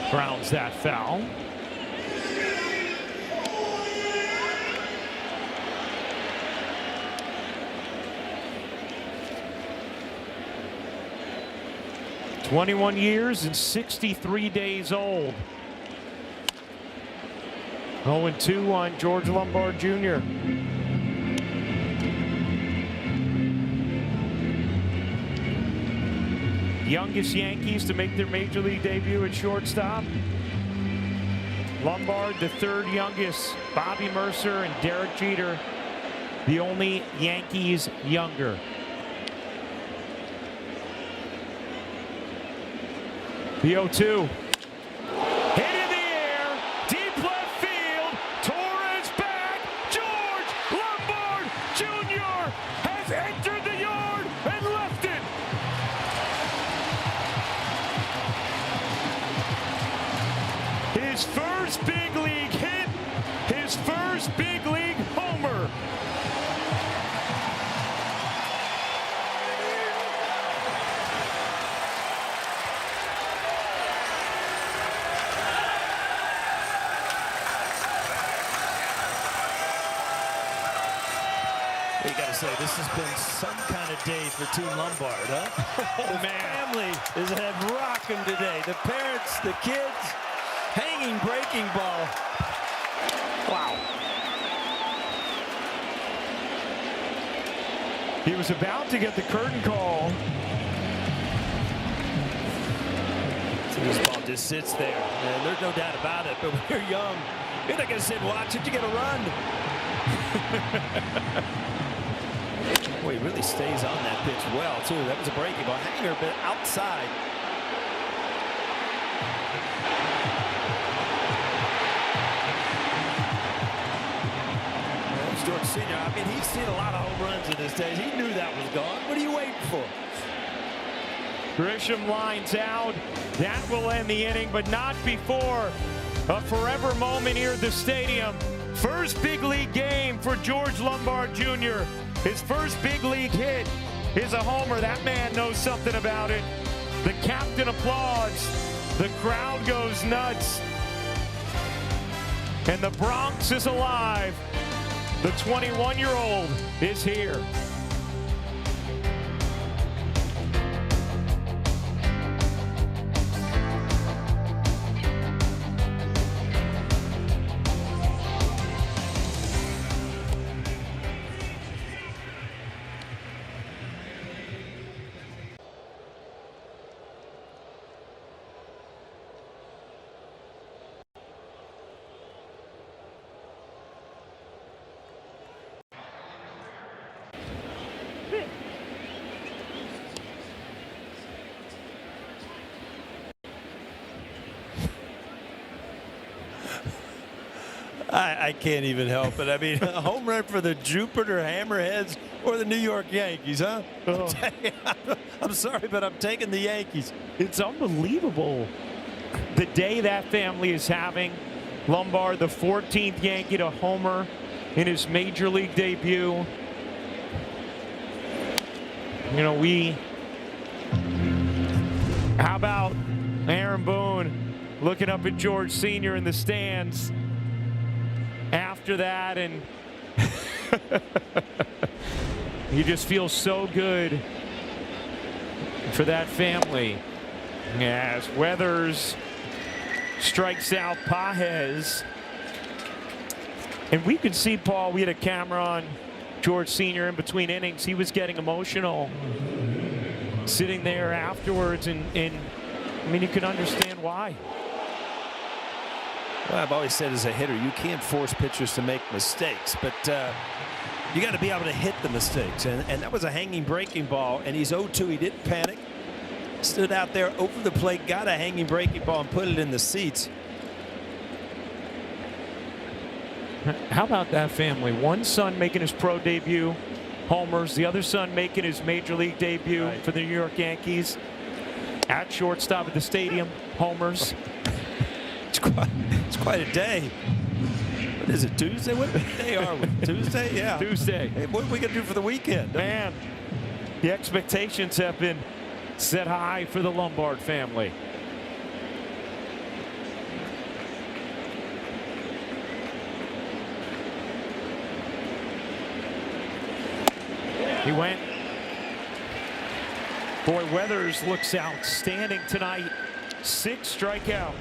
Grounds that foul. "21 years and 63 days old. 0-2 on George Lombard Jr. Youngest Yankees to make their major league debut at shortstop. Lombard, the third youngest. Bobby Mercer and Derek Jeter, the only Yankees younger. The 0-2. His first big league hit, his first big league homer. you got to say, this has been some kind of day for Team Lombard, huh? The family is rocking today. The parents, the kids, hanging breaking ball. Wow. He was about to get the curtain call. So this ball just sits there, and there's no doubt about it. But when you're young, you're not going to sit and watch it. You got to run. Boy, he really stays on that pitch well, too. That was a breaking ball. Hanger, but outside. There's George Sr. I mean, he's seen a lot of home runs in his days. He knew that was gone. What are you waiting for? Grisham lines out. That will end the inning, but not before a forever moment here at the stadium. First big league game for George Lombard Jr. His first big league hit is a homer. That man knows something about it. The captain applauds. The crowd goes nuts. And the Bronx is alive. The 21-year-old is here. I can't even help it. I mean, a home run for the Jupiter Hammerheads or the New York Yankees, huh? Oh. I'm sorry, but I'm taking the Yankees. It's unbelievable the day that family is having. Lombard, the 14th Yankee to homer in his major league debut. You know, how about Aaron Boone looking up at George Sr. in the stands after that, and you just feel so good for that family. As Weathers strikes out Pages. And we could see, Paul, we had a camera on George Sr. in between innings. He was getting emotional sitting there afterwards, and I mean, you can understand why. Well, I've always said as a hitter, you can't force pitchers to make mistakes, but you got to be able to hit the mistakes. And that was a hanging breaking ball, and he's 0-2. He didn't panic. Stood out there over the plate, got a hanging breaking ball, and put it in the seats. How about that family? One son making his pro debut, homers. The other son making his major league debut for the New York Yankees. At shortstop at the stadium, homers. It's quite a day. What is it, Tuesday? What day are we? Tuesday? Yeah. Tuesday. Hey, what are we going to do for the weekend? Man, the expectations have been set high for the Lombard family. He went. Boy, Weathers looks outstanding tonight. 6 strikeout.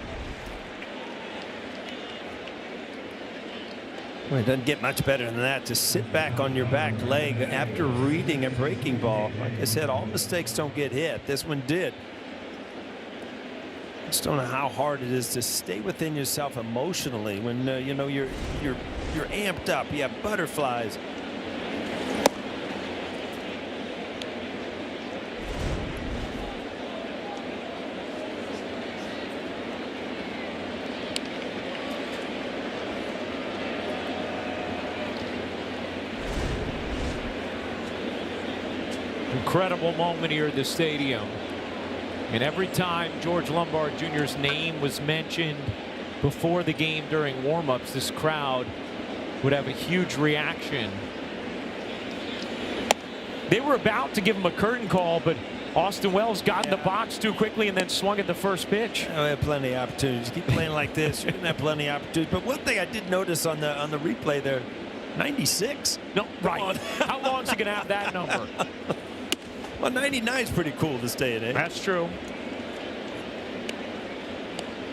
Well, it doesn't get much better than that. To sit back on your back leg after reading a breaking ball. Like I said, all mistakes don't get hit. This one did. Just don't know how hard it is to stay within yourself emotionally when you know you're amped up. You have butterflies. Incredible moment here at the stadium. And every time George Lombard Jr.'s name was mentioned before the game during warm-ups, this crowd would have a huge reaction. They were about to give him a curtain call, but Austin Wells got in the box too quickly and then swung at the first pitch. We have plenty of opportunities. Keep playing like this. You're going to have plenty of opportunities. But one thing I did notice on the replay there, 96? No, right. How long is he going to have that number? Well, 99 is pretty cool this day and age. That's true.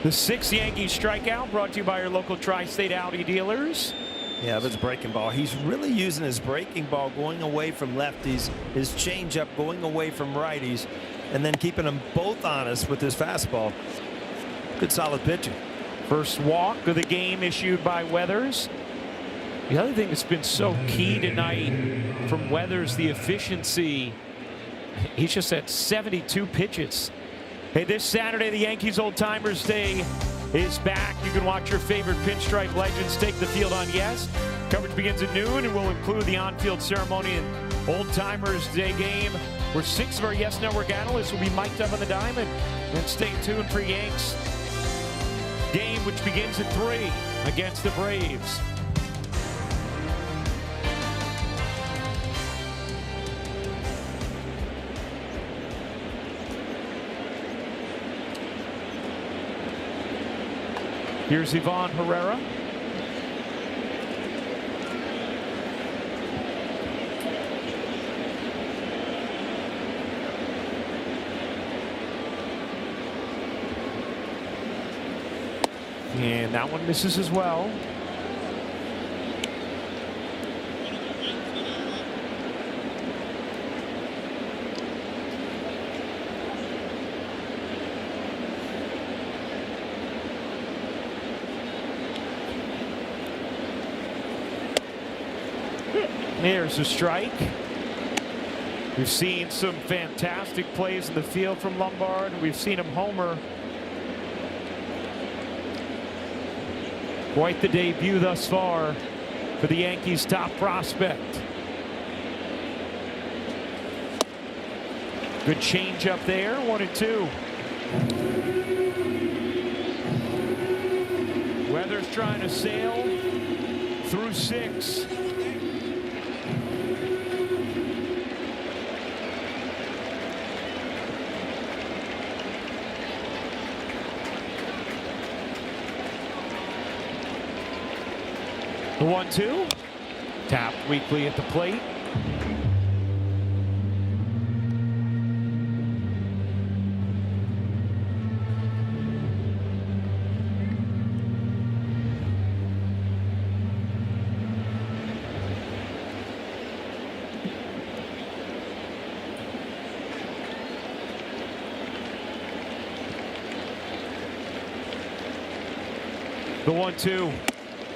The 6th Yankees strikeout brought to you by your local Tri-State Audi dealers. Yeah, but it's breaking ball. He's really using his breaking ball going away from lefties, his changeup going away from righties, and then keeping them both honest with his fastball. Good solid pitching. First walk of the game issued by Weathers. The other thing that's been so key tonight from Weathers, the efficiency. He's just at 72 pitches. Hey, this Saturday, the Yankees Old Timers Day is back. You can watch your favorite pinstripe legends take the field on Yes. Coverage begins at noon and will include the on-field ceremony and Old Timers Day game, where 6 of our Yes Network analysts will be mic'd up on the diamond. And stay tuned for Yanks game, which begins at 3 against the Braves. Here's Ivan Herrera. And that one misses as well. There's a strike. We've seen some fantastic plays in the field from Lombard. We've seen him homer. Quite the debut thus far for the Yankees' top prospect. Good change up there, 1-2. Weathers trying to sail through 6. The 1-2. Tapped weakly at the plate. The 1-2.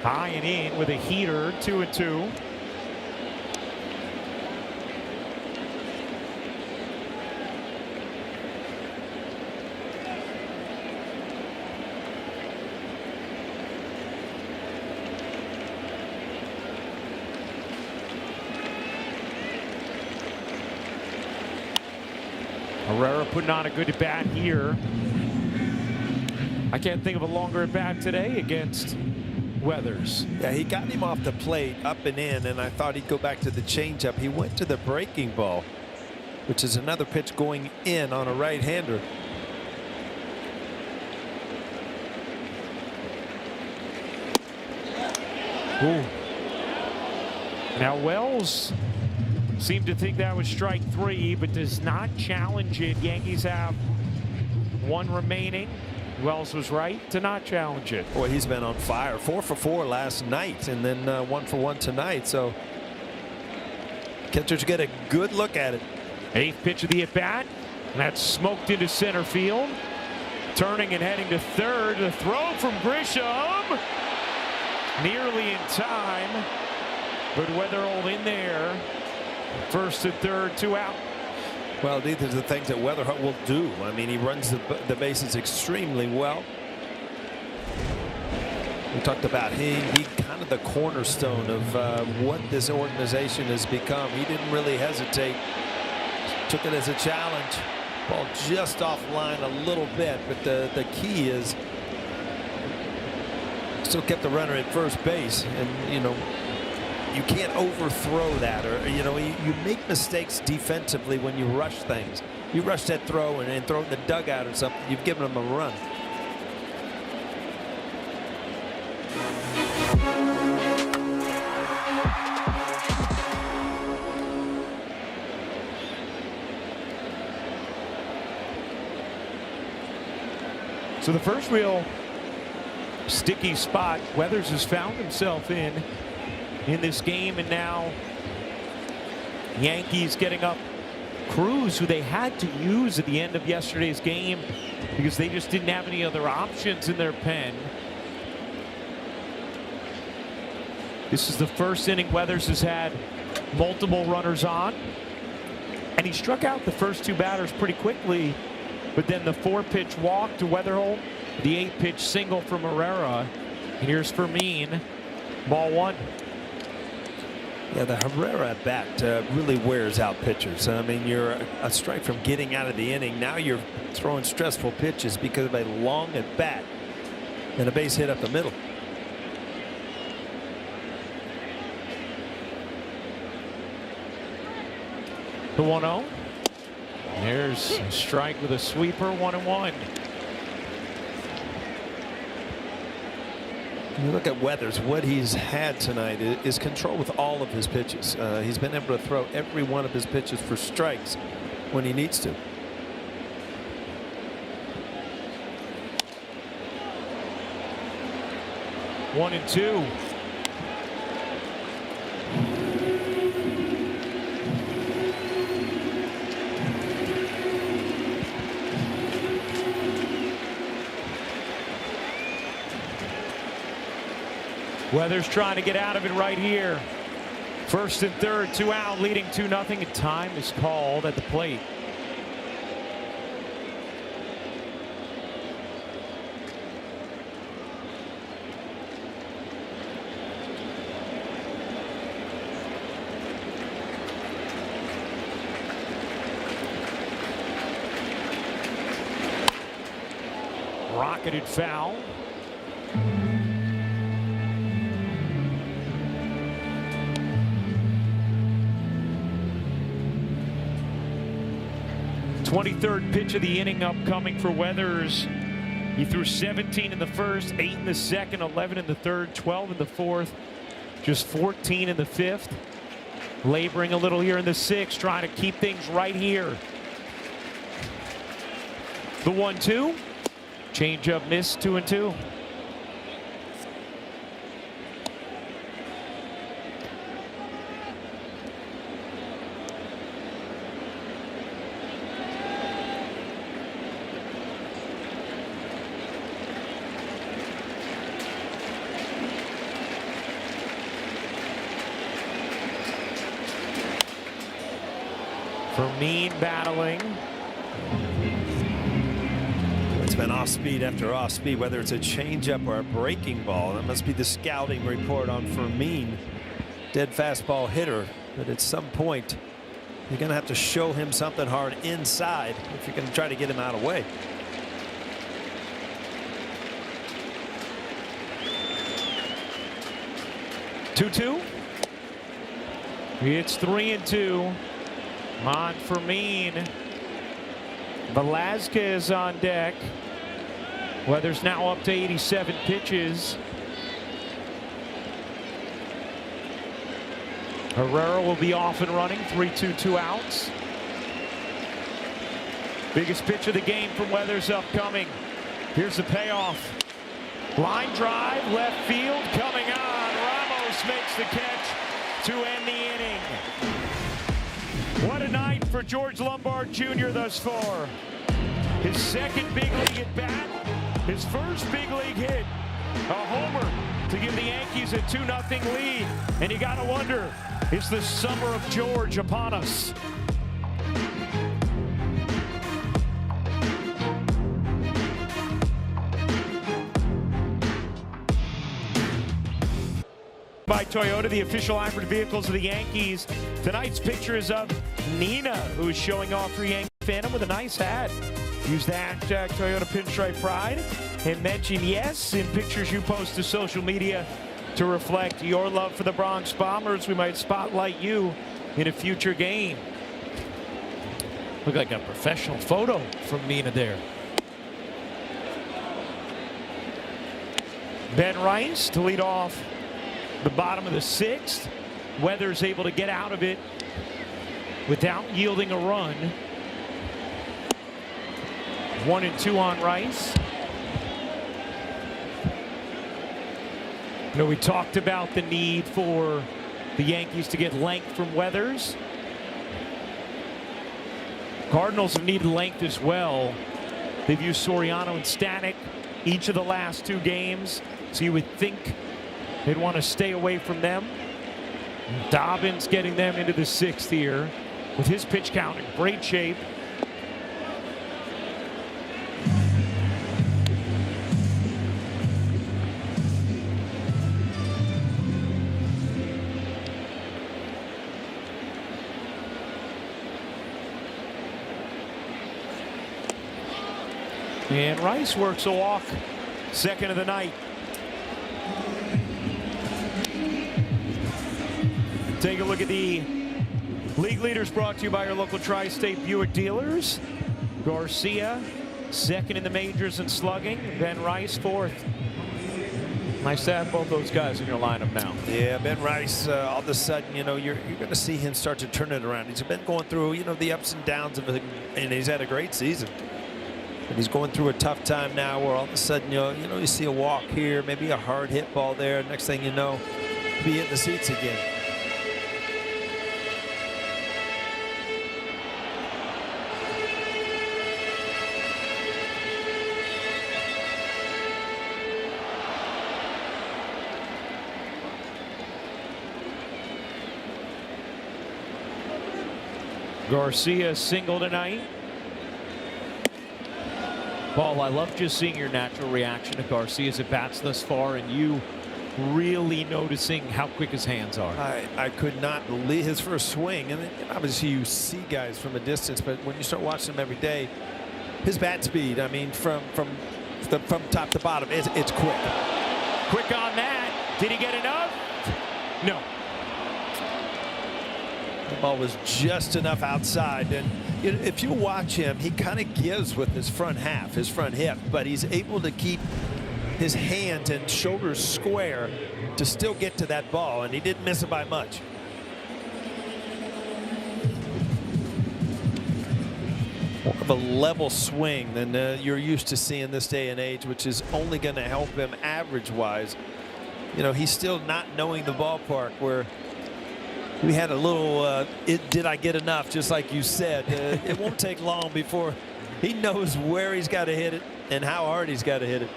High and in with a heater, 2-2. Herrera putting on a good at bat here. I can't think of a longer at bat today against Weathers. Yeah, he got him off the plate up and in, and I thought he'd go back to the changeup. He went to the breaking ball, which is another pitch going in on a right-hander. Ooh. Now Wells seemed to think that was strike 3, but does not challenge it. Yankees have 1 remaining. Wells was right to not challenge it. Boy, he's been on fire. 4 for 4 last night, and then 1 for 1 tonight. So catchers get a good look at it. 8th pitch of the at-bat, and that's smoked into center field. Turning and heading to third. The throw from Grisham. Nearly in time, but Weatherholt in there. First and third, 2 out. Well, these are the things that Weatherholt will do. I mean, he runs the bases extremely well. We talked about he kind of the cornerstone of what this organization has become. He didn't really hesitate. Took it as a challenge. Ball just offline a little bit, but the key is still kept the runner at first base, and you know, you can't overthrow that, or you know, you make mistakes defensively when you rush things. You rush that throw and throw it in the dugout or something, you've given them a run. So the first real sticky spot Weathers has found himself in this game, and now Yankees getting up Cruz, who they had to use at the end of yesterday's game because they just didn't have any other options in their pen. This is the first inning Weathers has had multiple runners on, and he struck out the first 2 batters pretty quickly, but then the 4-pitch walk to Weatherholt, the 8-pitch single from Herrera, and here's Fermin, ball 1. Yeah, the Herrera at bat really wears out pitchers. I mean, you're a strike from getting out of the inning. Now you're throwing stressful pitches because of a long at bat and a base hit up the middle. The 1-0. There's a strike with a sweeper, 1-1. You look at Weathers, what he's had tonight is control with all of his pitches. He's been able to throw every one of his pitches for strikes when he needs to. One and 2. Weathers trying to get out of it right here. First and third, 2 out, leading 2-0, and time is called at the plate. Rocketed foul. Twenty-third pitch of the inning upcoming for Weathers. He threw 17 in the first, 8 in the second, 11 in the third, 12 in the fourth, just 14 in the fifth. Laboring a little here in the sixth, trying to keep things right here. The 1-2. Change-up miss, 2-2. Fermin battling. It's been off speed after off speed, whether it's a changeup or a breaking ball. That must be the scouting report on Fermin. Dead fastball hitter, but at some point you're going to have to show him something hard inside if you're going to try to get him out of the way. Two. It's 3-2. On Fermin. Velasquez on deck. Weathers now up to 87 pitches. Herrera will be off and running. 3-2, 2 outs. Biggest pitch of the game from Weathers upcoming. Here's the payoff. Line drive, left field, coming on. Ramos makes the catch to end the inning. What a night for George Lombard Jr. thus far. His second big league at bat, his first big league hit, a homer to give the Yankees a 2-0 lead. And you gotta wonder, is the summer of George upon us? By Toyota, the official hybrid vehicles of the Yankees. Tonight's picture is of Nina, who's showing off her Yankee fandom with a nice hat. Use the hashtag Toyota Pinstripe Pride and mention yes in pictures you post to social media to reflect your love for the Bronx Bombers. We might spotlight you in a future game. Look like a professional photo from Nina there. Ben Rice to lead off the bottom of the sixth. Weathers able to get out of it without yielding a run. 1-2 on Rice. You know, we talked about the need for the Yankees to get length from Weathers. Cardinals have needed length as well. They've used Soriano and Stanek each of the last 2 games, so you would think they'd want to stay away from them. Dobbins getting them into the 6th here with his pitch count in great shape. And Rice works a walk, 2nd of the night. Take a look at the league leaders brought to you by our local Tri-State Buick dealers. Garcia, 2nd in the majors in slugging. Ben Rice, 4th. Nice to have both those guys in your lineup now. Yeah, Ben Rice, all of a sudden, you know, you're going to see him start to turn it around. He's been going through, you know, the ups and downs of it, and he's had a great season. But he's going through a tough time now where all of a sudden, you know, you see a walk here, maybe a hard hit ball there. Next thing you know, be hitting the seats again. Garcia single tonight. Paul, I love just seeing your natural reaction to Garcia's at bats thus far, and you really noticing how quick his hands are. I could not believe his first swing, and obviously you see guys from a distance, but when you start watching him every day, his bat speed, I mean, from top to bottom, it's quick. Quick on that. Did he get enough? No. The ball was just enough outside, and if you watch him, he kind of gives with his front half, his front hip, but he's able to keep his hands and shoulders square to still get to that ball, and he didn't miss it by much. More of a level swing than you're used to seeing this day and age, which is only going to help him average-wise. You know, he's still not knowing the ballpark where we had a little, did I get enough, just like you said. It won't take long before he knows where he's got to hit it and how hard he's got to hit it.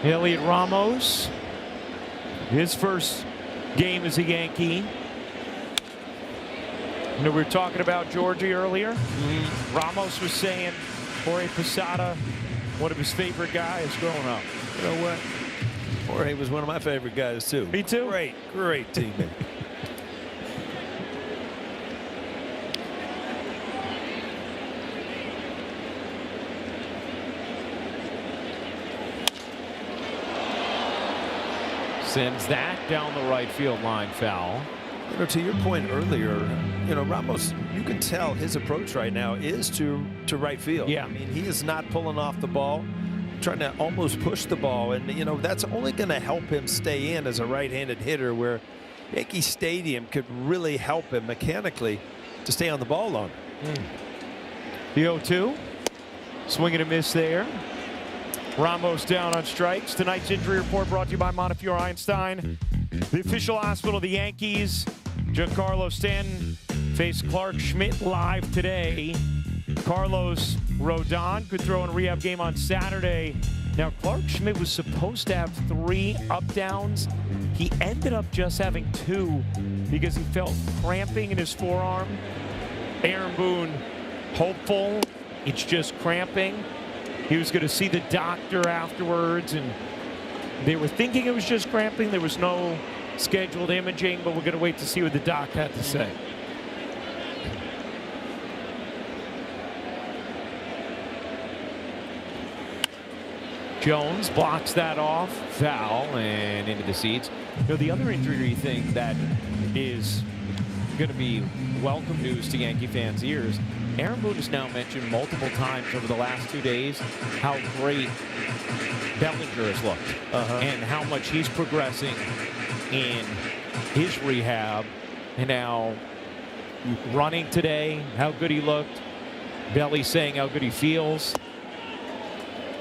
Elliot Ramos, his first game as a Yankee. You know, we were talking about Georgie earlier. Ramos was saying Jorge Posada, one of his favorite guys growing up. You know what? Jorge was one of my favorite guys, too. Me too. Great teammate. Sends that down the right field line, foul. You know, to your point earlier, you know, Ramos, you can tell his approach right now is to right field. Yeah. I mean, he is not pulling off the ball, trying to almost push the ball, and you know that's only going to help him stay in as a right-handed hitter, where Yankee Stadium could really help him mechanically to stay on the ball longer. The 0-2, swing and a miss there. Ramos down on strikes. Tonight's injury report brought to you by Montefiore Einstein, the official hospital of the Yankees. Giancarlo Stanton faced Clark Schmidt live today. Carlos Rodon could throw in a rehab game on Saturday. Now, Clark Schmidt was supposed to have 3 up-downs. He ended up just having 2 because he felt cramping in his forearm. Aaron Boone, hopeful it's just cramping. He was going to see the doctor afterwards, and they were thinking it was just cramping. There was no scheduled imaging, but we're going to wait to see what the doc had to say. Jones blocks that off, foul, and into the seats. You know, the other injury thing that is going to be welcome news to Yankee fans' ears, Aaron Boone has now mentioned multiple times over the last 2 days how great Bellinger has looked and how much he's progressing in his rehab, and now running today, how good he looked. Belly saying how good he feels.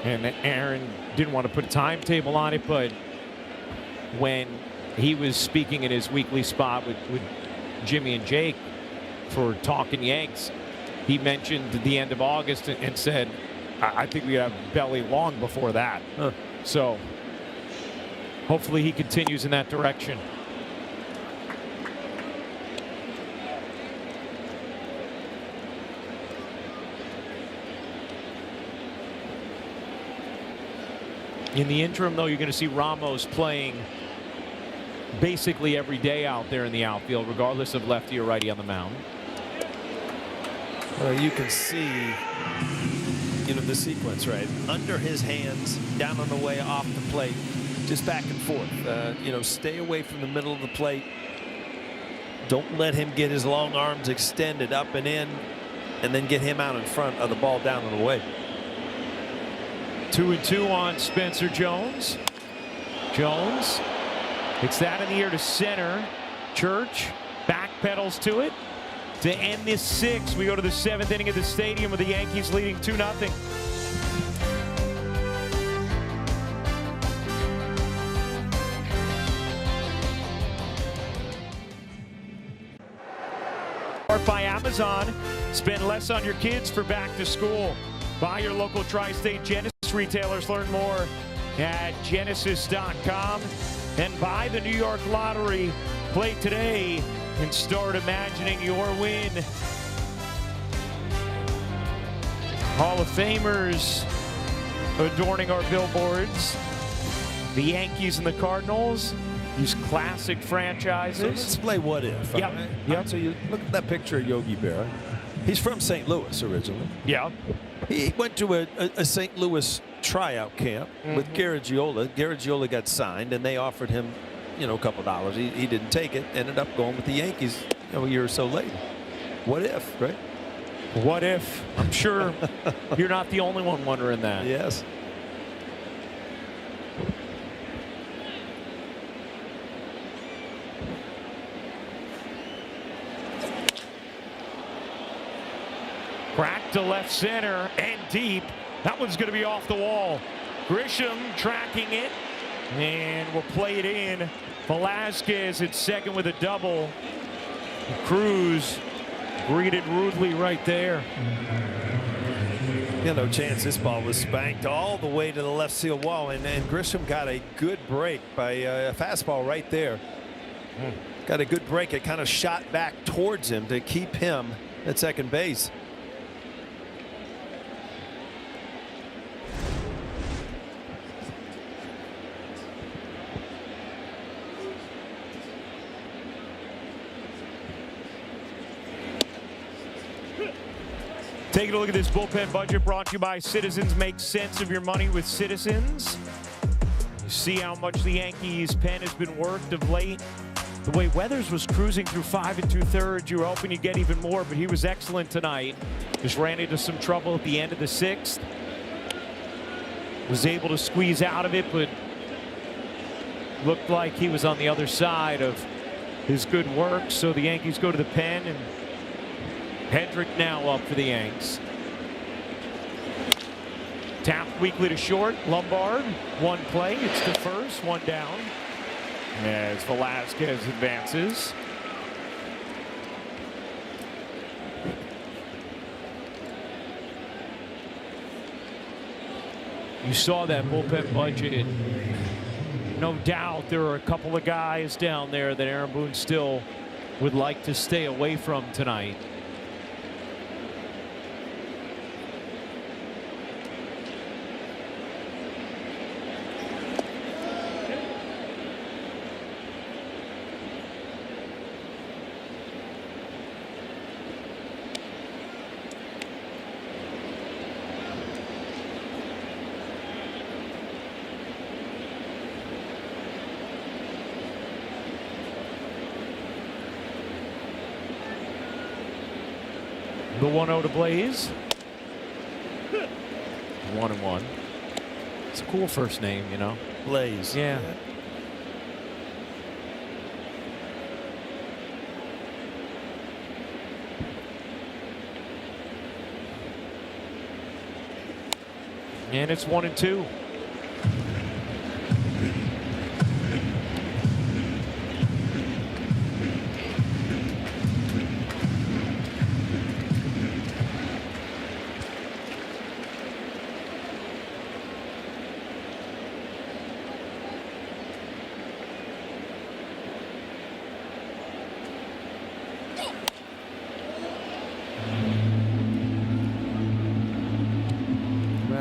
And Aaron didn't want to put a timetable on it, but when he was speaking in his weekly spot with Jimmy and Jake for Talking Yanks, he mentioned the end of August and said, I think we have Belly long before that. So hopefully he continues in that direction. In the interim, though, you're going to see Ramos playing basically every day out there in the outfield, regardless of lefty or righty on the mound. Well, you can see, the sequence, right? Under his hands, down on the way, off the plate, just back and forth. Stay away from the middle of the plate. Don't let him get his long arms extended up and in, and then get him out in front of the ball down and away. 2-2 on Spencer Jones. Jones hits that in the air to center. Church backpedals to it. To end this 6th, we go to the 7th inning of the stadium with the Yankees leading 2-0. By Amazon, spend less on your kids for back to school. Buy your local Tri-State Genesis retailers. Learn more at genesis.com and buy the New York Lottery. Play today and start imagining your win. Hall of Famers adorning our billboards. The Yankees and the Cardinals, these classic franchises. Let's play what if. Yep. Right? Yep. So you look at that picture of Yogi Berra. He's from St. Louis originally. Yeah. He went to a St. Louis tryout camp with Garagiola. Garagiola got signed, and they offered him, a couple dollars. He didn't take it. Ended up going with the Yankees, a year or so later. What if, right? What if? I'm sure you're not the only one wondering that. Yes. Crack to left center and deep. That one's going to be off the wall. Grisham tracking it and will play it in. Velasquez at second with a double. Cruz greeted rudely right there. No chance. This ball was spanked all the way to the left field wall, and Grisham got a good break by a fastball right there. Got a good break. It kind of shot back towards him to keep him at second base. Taking a look at this bullpen budget brought to you by Citizens. Make sense of your money with Citizens. You see how much the Yankees pen has been worked of late. The way Weathers was cruising through 5 2/3, you were hoping you'd get even more, but he was excellent tonight. Just ran into some trouble at the end of the 6th. Was able to squeeze out of it, but looked like he was on the other side of his good work. So the Yankees go to the pen, and Hendrick now up for the Yanks. Tapped weakly to short. Lombard, one play. It's the first, one down. As Velasquez advances. You saw that bullpen budget. No doubt there are a couple of guys down there that Aaron Boone still would like to stay away from tonight. The 1-0 to Blaze. 1-1. It's a cool first name, Blaze. Yeah. And it's 1-2.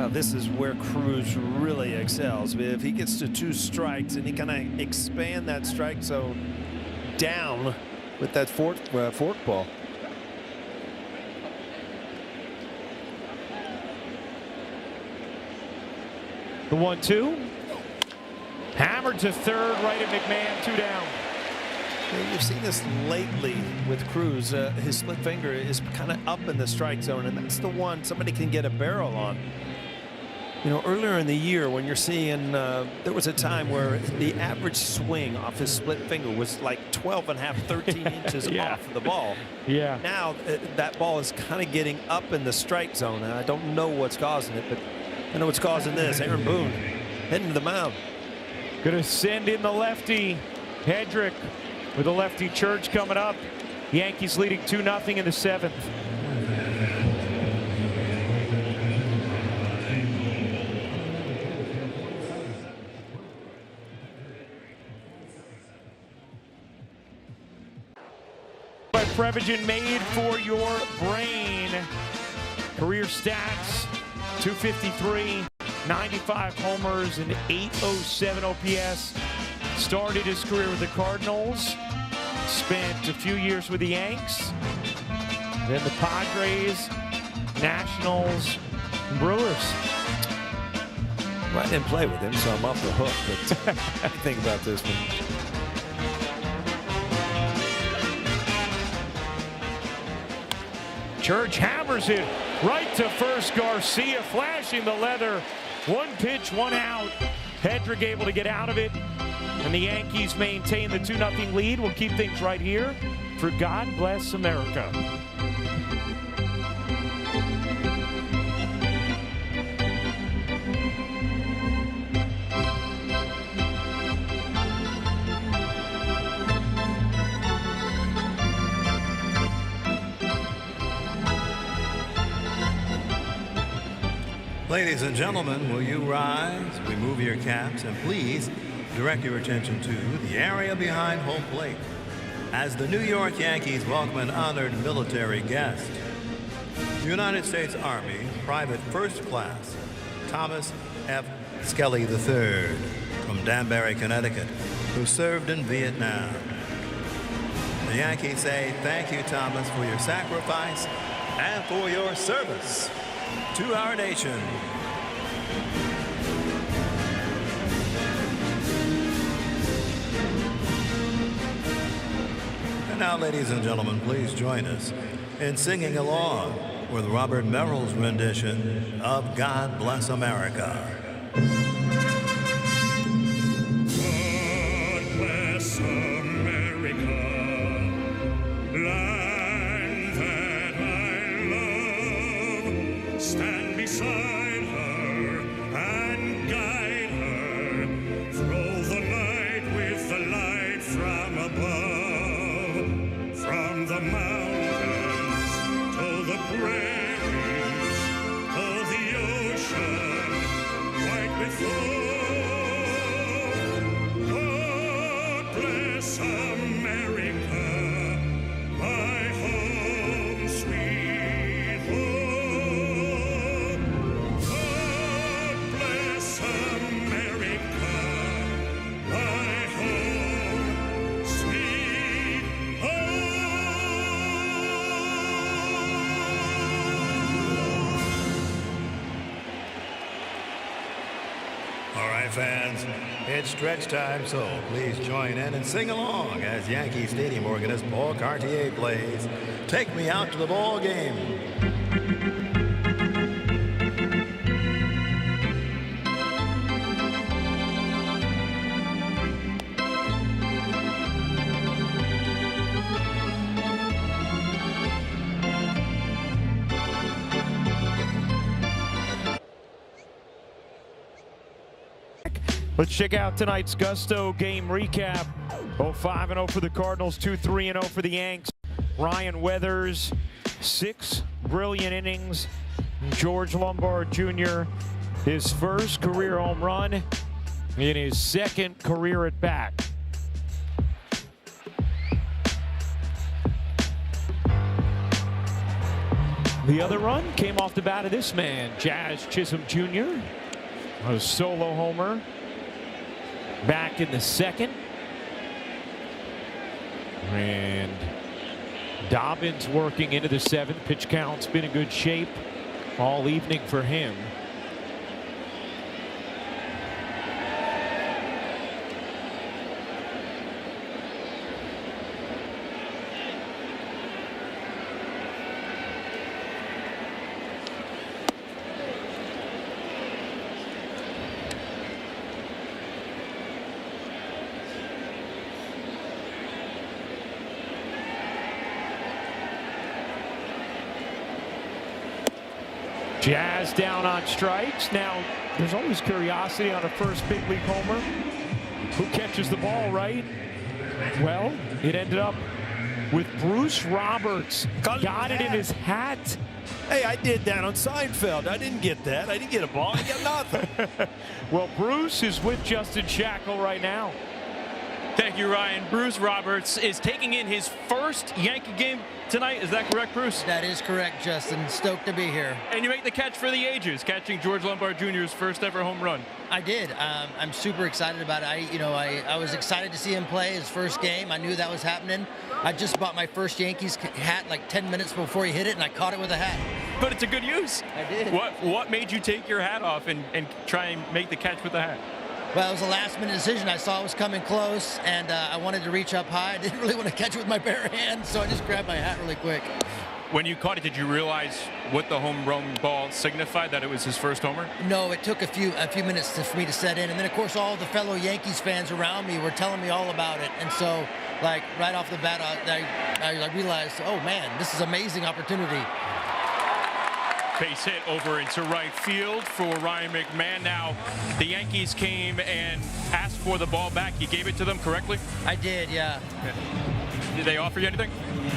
This is where Cruz really excels. If he gets to 2 strikes and he kind of expand that strike zone down with that fork ball. The 1-2. Hammered to third, right at McMahon, 2 down. You've seen this lately with Cruz. His split finger is kind of up in the strike zone, and that's the one somebody can get a barrel on. You know, earlier in the year when you're seeing, there was a time where the average swing off his split finger was like 12.5, 13 inches off of the ball. Yeah. Now that ball is kind of getting up in the strike zone, and I don't know what's causing it, but I know what's causing this. Aaron Boone heading to the mound. Going to send in the lefty, Hedrick, with a lefty Church coming up. Yankees leading 2-0 in the 7th. Prevagen, made for your brain. Career stats: 253, 95 homers, and 807 OPS. Started his career with the Cardinals. Spent a few years with the Yanks. Then the Padres, Nationals, and Brewers. Well, I didn't play with him, so I'm off the hook. But what do you think about this one? Church hammers it right to first. Garcia flashing the leather. 1 pitch, 1 out. Hedrick able to get out of it. And the Yankees maintain the 2-0 lead. We'll keep things right here for God Bless America. Ladies and gentlemen, will you rise? Remove your caps and please direct your attention to the area behind home plate as the New York Yankees welcome an honored military guest. United States Army Private First Class Thomas F. Skelly III from Danbury, Connecticut, who served in Vietnam. The Yankees say thank you, Thomas, for your sacrifice and for your service to our nation. And now, ladies and gentlemen, please join us in singing along with Robert Merrill's rendition of God Bless America. God bless America, land that I love. Stand beside her and guide her through the night with the light from above, from the mountains to the prairies to the ocean white with foam. God bless America, my home, sweet home. God bless America, my home, sweet home. All right, fans, it's stretch time, so please join in and sing along as Yankee Stadium organist Paul Cartier plays Take Me Out to the Ball Game. Let's check out tonight's Gusto game recap. 5-0 for the Cardinals, 2-3-0 for the Yanks. Ryan Weathers, 6 brilliant innings. George Lombard Jr., his first career home run in his second career at bat. The other run came off the bat of this man, Jazz Chisholm Jr., a solo homer back in the second. And Dobbins working into the 7th. Pitch count's been in good shape all evening for him. Jazz down on strikes. Now, there's always curiosity on a first big league homer. Who catches the ball, right? Well, it ended up with Bruce Roberts. Got it in his hat. Hey, I did that on Seinfeld. I didn't get that. I didn't get a ball. I got nothing. Well, Bruce is with Justin Shackle right now. Thank you, Ryan. Bruce Roberts is taking in his first Yankee game tonight. Is that correct, Bruce? That is correct, Justin. Stoked to be here. And you make the catch for the ages, catching George Lombard Jr.'s first ever home run. I did. I'm super excited about it. I was excited to see him play his first game. I knew that was happening. I just bought my first Yankees hat like 10 minutes before he hit it, and I caught it with a hat. But it's a good use. I did. What made you take your hat off and try and make the catch with the hat? Well, it was a last-minute decision. I saw it was coming close, and I wanted to reach up high. I didn't really want to catch it with my bare hands, so I just grabbed my hat really quick. When you caught it, did you realize what the home run ball signified, that it was his first homer? No, it took a few minutes for me to set in. And then, of course, all the fellow Yankees fans around me were telling me all about it. And so, like, right off the bat, I realized, oh, man, this is an amazing opportunity. Base hit over into right field for Ryan McMahon. Now, the Yankees came and asked for the ball back. You gave it to them correctly? I did, yeah. Did they offer you anything?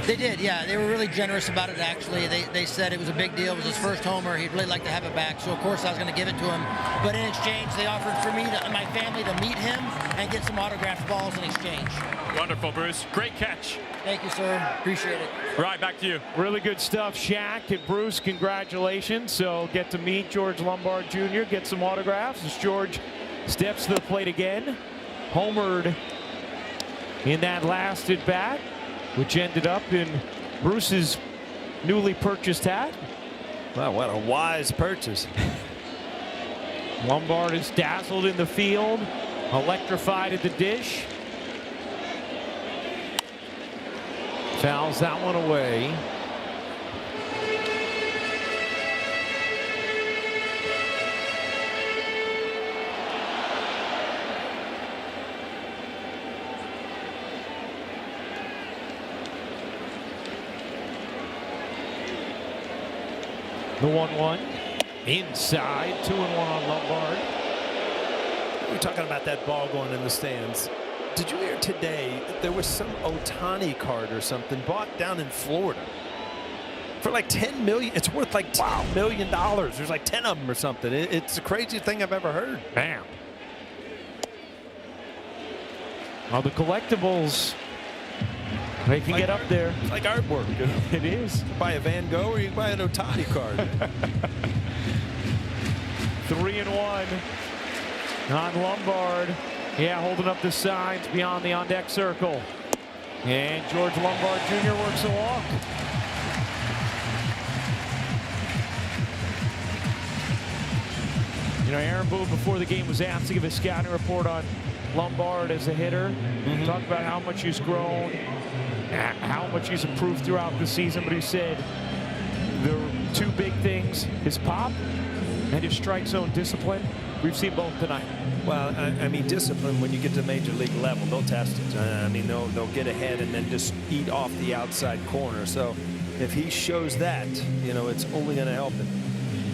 They did, yeah. They were really generous about it, actually. They said it was a big deal. It was his first homer. He'd really like to have it back. So, of course, I was going to give it to him. But in exchange, they offered for me and my family to meet him and get some autographed balls in exchange. Wonderful, Bruce. Great catch. Thank you, sir. Appreciate it. Right, back to you. Really good stuff, Shaq and Bruce. Congratulations. So get to meet George Lombard Jr., get some autographs as George steps to the plate again. Homered in that last at bat, which ended up in Bruce's newly purchased hat. Wow, what a wise purchase. Lombard is dazzled in the field, electrified at the dish. Fouls that one away. The 1-1 inside, 2-1 on Lombard. We're talking about that ball going in the stands. Did you hear today that there was some Ohtani card or something bought down in Florida for like $10 million? It's worth like $10 million. There's like 10 of them or something. It's the craziest thing I've ever heard. Bam. Well, the collectibles, they can get up there. It's like artwork. It is. You buy a Van Gogh or you buy an Ohtani card. 3-1 on Lombard. Yeah, holding up the signs beyond the on-deck circle. And George Lombard Jr. works a walk. You know, Aaron Boone before the game was asked to give a scouting report on Lombard as a hitter. Talk about how much he's grown, how much he's improved throughout the season. But he said the two big things, his pop and his strike zone discipline. We've seen both tonight. Well, I mean, discipline, when you get to major league level, they'll test it. I mean, they'll get ahead and then just eat off the outside corner. So if he shows that, you know, it's only going to help him.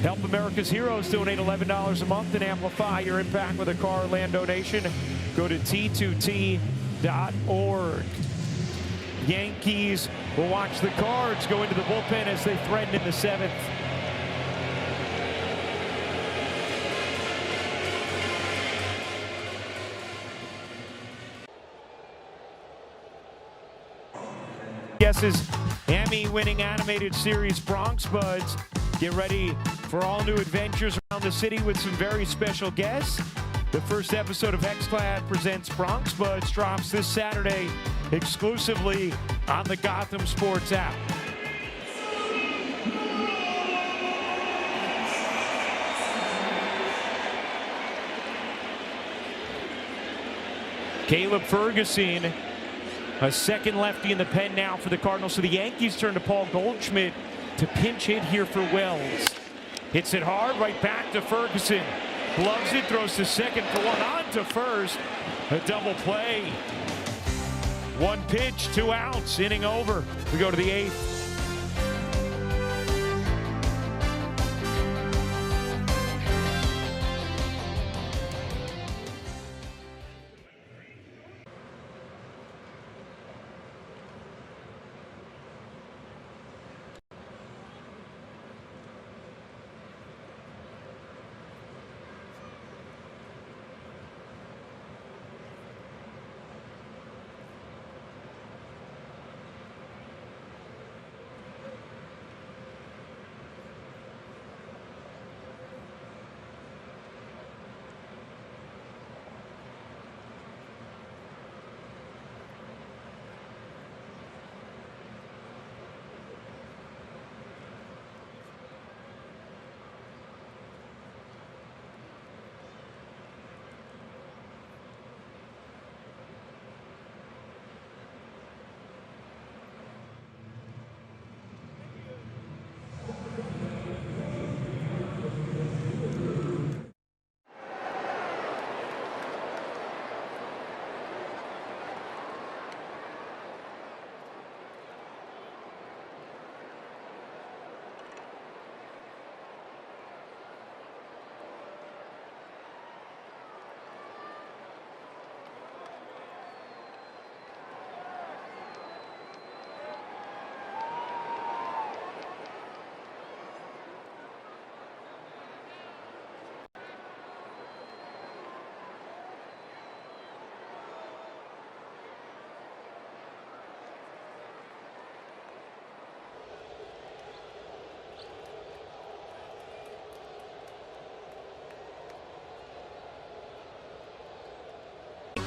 Help America's Heroes. Donate $11 a month and amplify your impact with a car or land donation. Go to T2T.org. Yankees will watch the Cards go into the bullpen as they threaten in the 7th. Guesses Emmy-winning animated series Bronx Buds. Get ready for all new adventures around the city with some very special guests. The first episode of X-Clad presents Bronx Buds drops this Saturday exclusively on the Gotham Sports app. Caleb Ferguson, a second lefty in the pen now for the Cardinals. So the Yankees turn to Paul Goldschmidt to pinch hit here for Wells. Hits it hard, right back to Ferguson. Gloves it, throws to second for one, on to first. A double play. One pitch, 2 outs, inning over. We go to the 8th.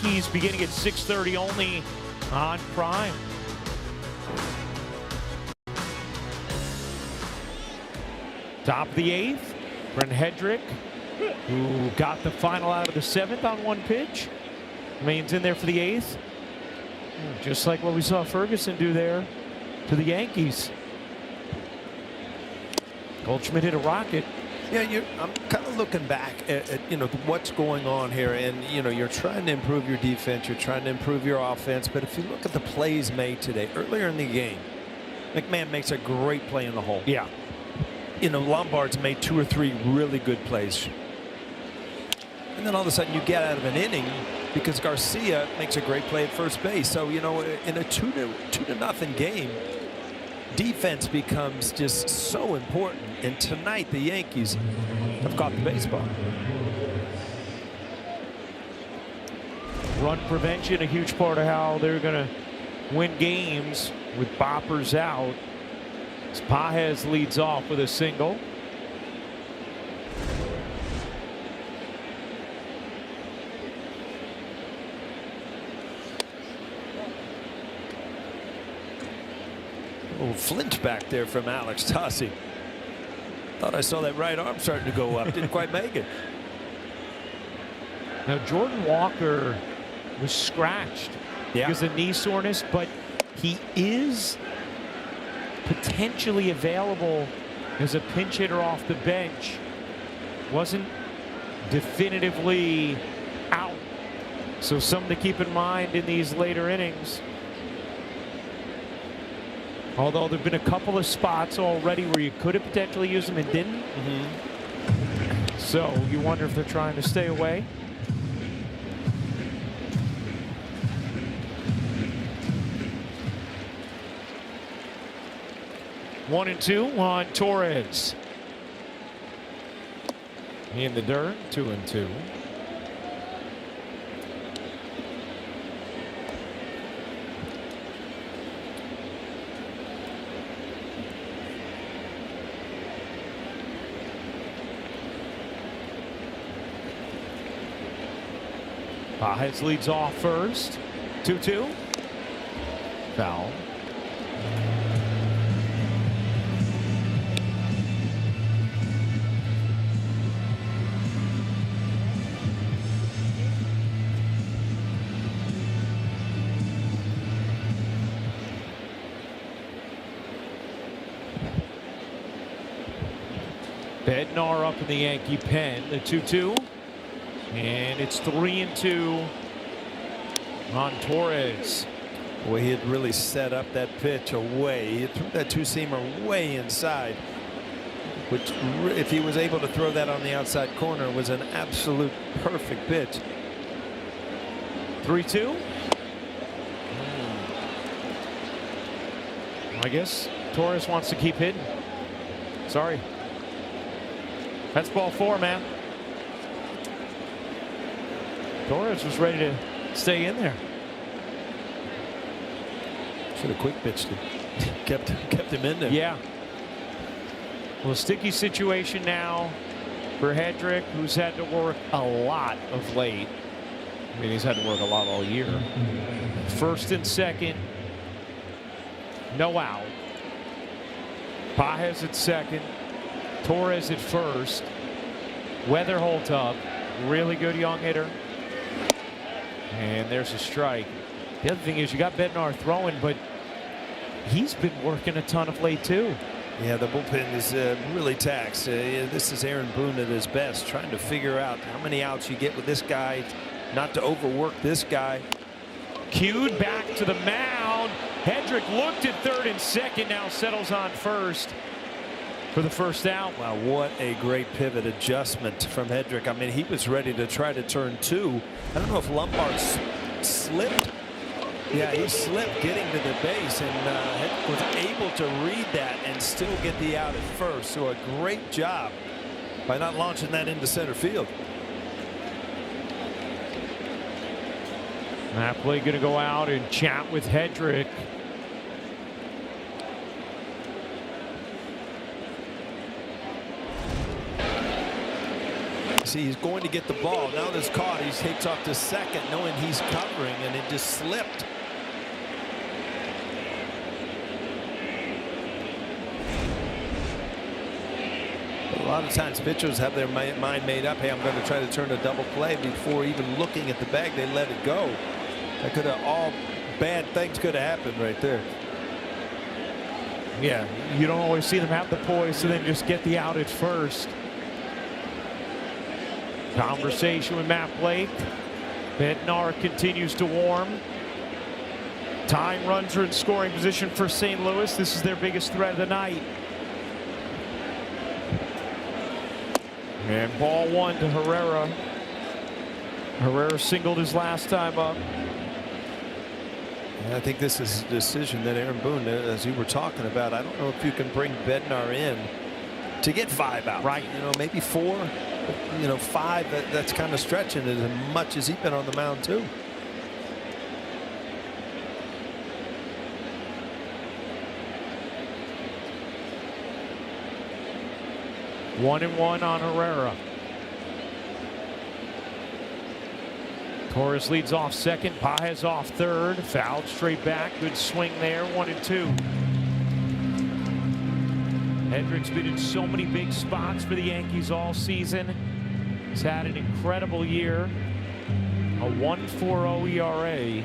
Yankees beginning at 6:30 only on Prime. Top of the 8th, Brent Hedrick, who got the final out of the 7th on one pitch, remains in there for the 8th. Just like what we saw Ferguson do there to the Yankees. Goldschmidt hit a rocket. Yeah, I'm kind of looking back at what's going on here, and you're trying to improve your defense, you're trying to improve your offense, but if you look at the plays made today, earlier in the game, McMahon makes a great play in the hole. Yeah. Lombard's made 2 or 3 really good plays, and then all of a sudden you get out of an inning because Garcia makes a great play at first base. So in a 2-0 game, defense becomes just so important, and tonight the Yankees have caught the baseball. Run prevention, a huge part of how they're going to win games with boppers out. As Pages leads off with a single. Oh, flinch back there from Alex Tossi. Thought I saw that right arm starting to go up. Didn't quite make it. Now, Jordan Walker was scratched because of knee soreness, but he is potentially available as a pinch hitter off the bench. Wasn't definitively out. So something to keep in mind in these later innings. Although there have been a couple of spots already where you could have potentially used them and didn't. So you wonder if they're trying to stay away. One and two on Torres. In the dirt, 2-2. Pages leads off first. 2-2. Foul. Bednar up in the Yankee pen, the 2-2. And it's 3-2 on Torres. Boy, he had really set up that pitch away. He threw that two-seamer way inside, which, if he was able to throw that on the outside corner, was an absolute perfect pitch. 3-2. I guess Torres wants to keep hitting. Sorry. That's ball 4, man. Torres was ready to stay in there. Should have quick pitched him. kept him in there. Yeah. Well, sticky situation now for Hedrick, who's had to work a lot of late. I mean, he's had to work a lot all year. First and second. No out. Pages at second. Torres at first. Weather holds up. Really good young hitter. And there's a strike. The other thing is you got Bednar throwing, but he's been working a ton of late too. Yeah, the bullpen is really taxed. This is Aaron Boone at his best, trying to figure out how many outs you get with this guy, not to overwork this guy. Cued back to the mound. Hedrick looked at third and second, now settles on first for the first out. Wow, what a great pivot adjustment from Hedrick. I mean, he was ready to try to turn two. I don't know if Lombard slipped. Yeah, he slipped getting to the base, and Hedrick was able to read that and still get the out at first. So a great job by not launching that into center field. Napoli going to go out and chat with Hedrick. See, he's going to get the ball. Now that's caught. He takes off to second, knowing he's covering, and it just slipped. A lot of times pitchers have their mind made up. Hey, I'm going to try to turn a double play before even looking at the bag. They let it go. That could have, all bad things could have happened right there. Yeah, you don't always see them have the poise to then just get the out at first. Conversation with Matt Blake. Bednar continues to warm. Tying runs are in scoring position for St. Louis. This is their biggest threat of the night. And ball 1 to Herrera. Herrera singled his last time up. I think this is a decision that Aaron Boone, as you were talking about, I don't know if you can bring Bednar in to get 5 out. Right. You know, maybe 4. You know, 5, that's kind of stretching it as much as he's been on the mound too. One and one on Herrera. Torres leads off second. Pages off third. Fouled straight back. Good swing there. 1-2. Hedrick's been in so many big spots for the Yankees all season. He's had an incredible year. A 1.40 ERA.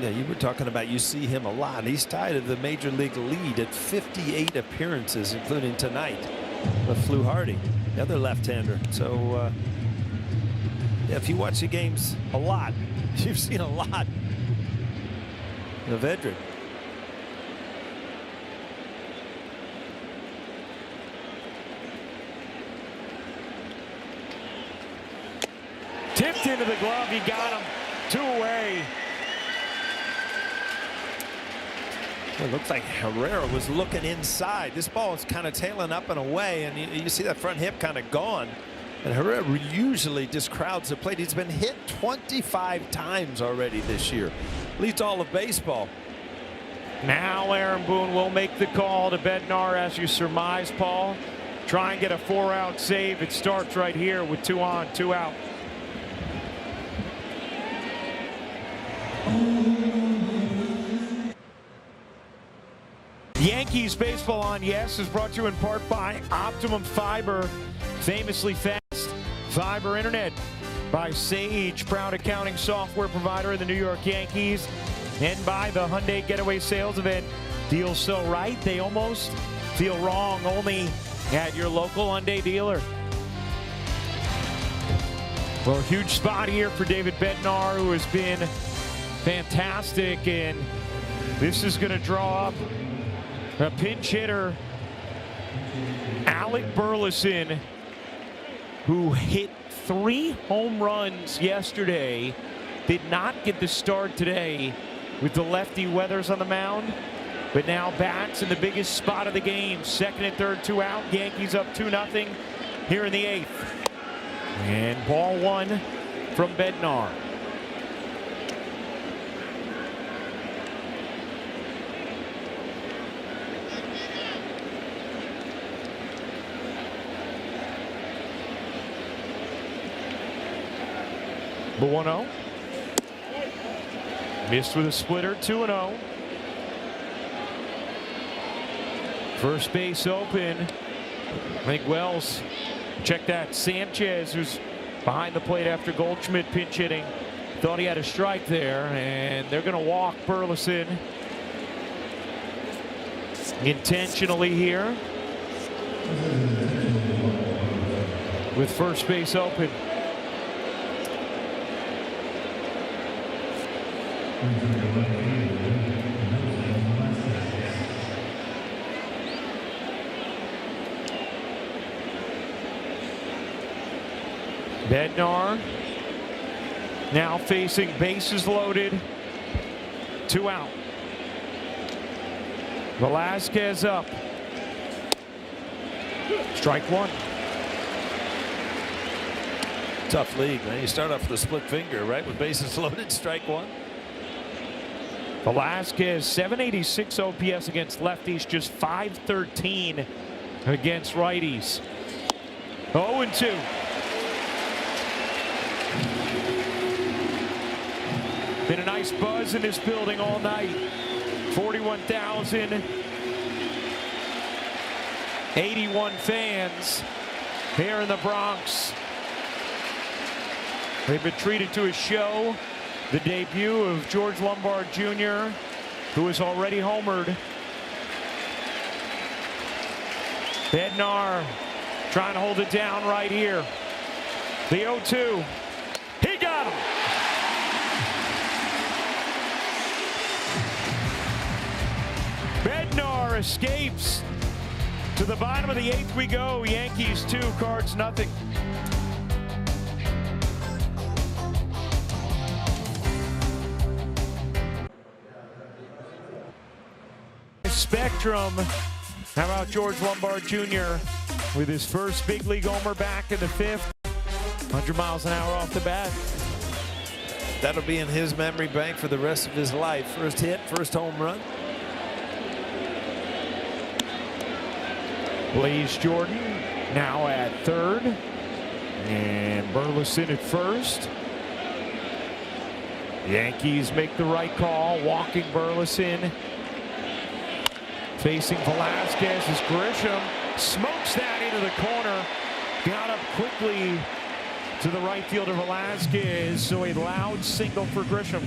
Yeah, you were talking about, you see him a lot. He's tied to the major league lead at 58 appearances, including tonight with Fluharty, the other left-hander. So yeah, if you watch the games a lot, you've seen a lot of Hedrick. Tipped into the glove. He got him. 2 away. It looks like Herrera was looking inside. This ball is kind of tailing up and away, and you see that front hip kind of gone. And Herrera usually just crowds the plate. He's been hit 25 times already this year. Leads all of baseball. Now Aaron Boone will make the call to Bednar, as you surmise, Paul. Try and get a 4-out save. It starts right here with 2 on, 2 out. Yankees Baseball on Yes is brought to you in part by Optimum Fiber, famously fast fiber internet, by Sage, proud accounting software provider of the New York Yankees, and by the Hyundai Getaway Sales Event. Deals so right, they almost feel wrong. Only at your local Hyundai dealer. Well, a huge spot here for David Bednar, who has been fantastic, and this is going to draw up a pinch hitter, Alec Burleson, who hit 3 home runs yesterday, did not get the start today with the lefty Weathers on the mound, but now bats in the biggest spot of the game. 2nd and 3rd, 2 out. Yankees up 2-0 here in the 8th. And ball 1 from Bednar. The 1-0. Missed with a splitter, 2-0. First base open. I think Wells, check that. Sanchez, who's behind the plate after Goldschmidt pinch hitting, thought he had a strike there, and they're going to walk Burleson intentionally here with first base open. Bednar now facing bases loaded, 2 out. Velasquez up. Strike 1. Tough league, man. You start off with a split finger, right? With bases loaded, strike 1. Velasquez, 786 OPS against lefties, just 513 against righties. 0-2. Been a nice buzz in this building all night. 41,081 fans here in the Bronx. They've been treated to a show. The debut of George Lombard Jr., who is already homered. Bednar trying to hold it down right here. The 0-2. He got him. Bednar escapes. To the bottom of the 8th we go. Yankees 2, Cards nothing. Spectrum. How about George Lombard Jr. with his first big league homer back in the 5th. 100 miles an hour off the bat. That'll be in his memory bank for the rest of his life. First hit, first home run. Blaze Jordan now at 3rd. And Burleson at 1st. Yankees make the right call, walking Burleson. Facing Velasquez as Grisham smokes that into the corner. Got up quickly to the right fielder Velasquez, so a loud single for Grisham.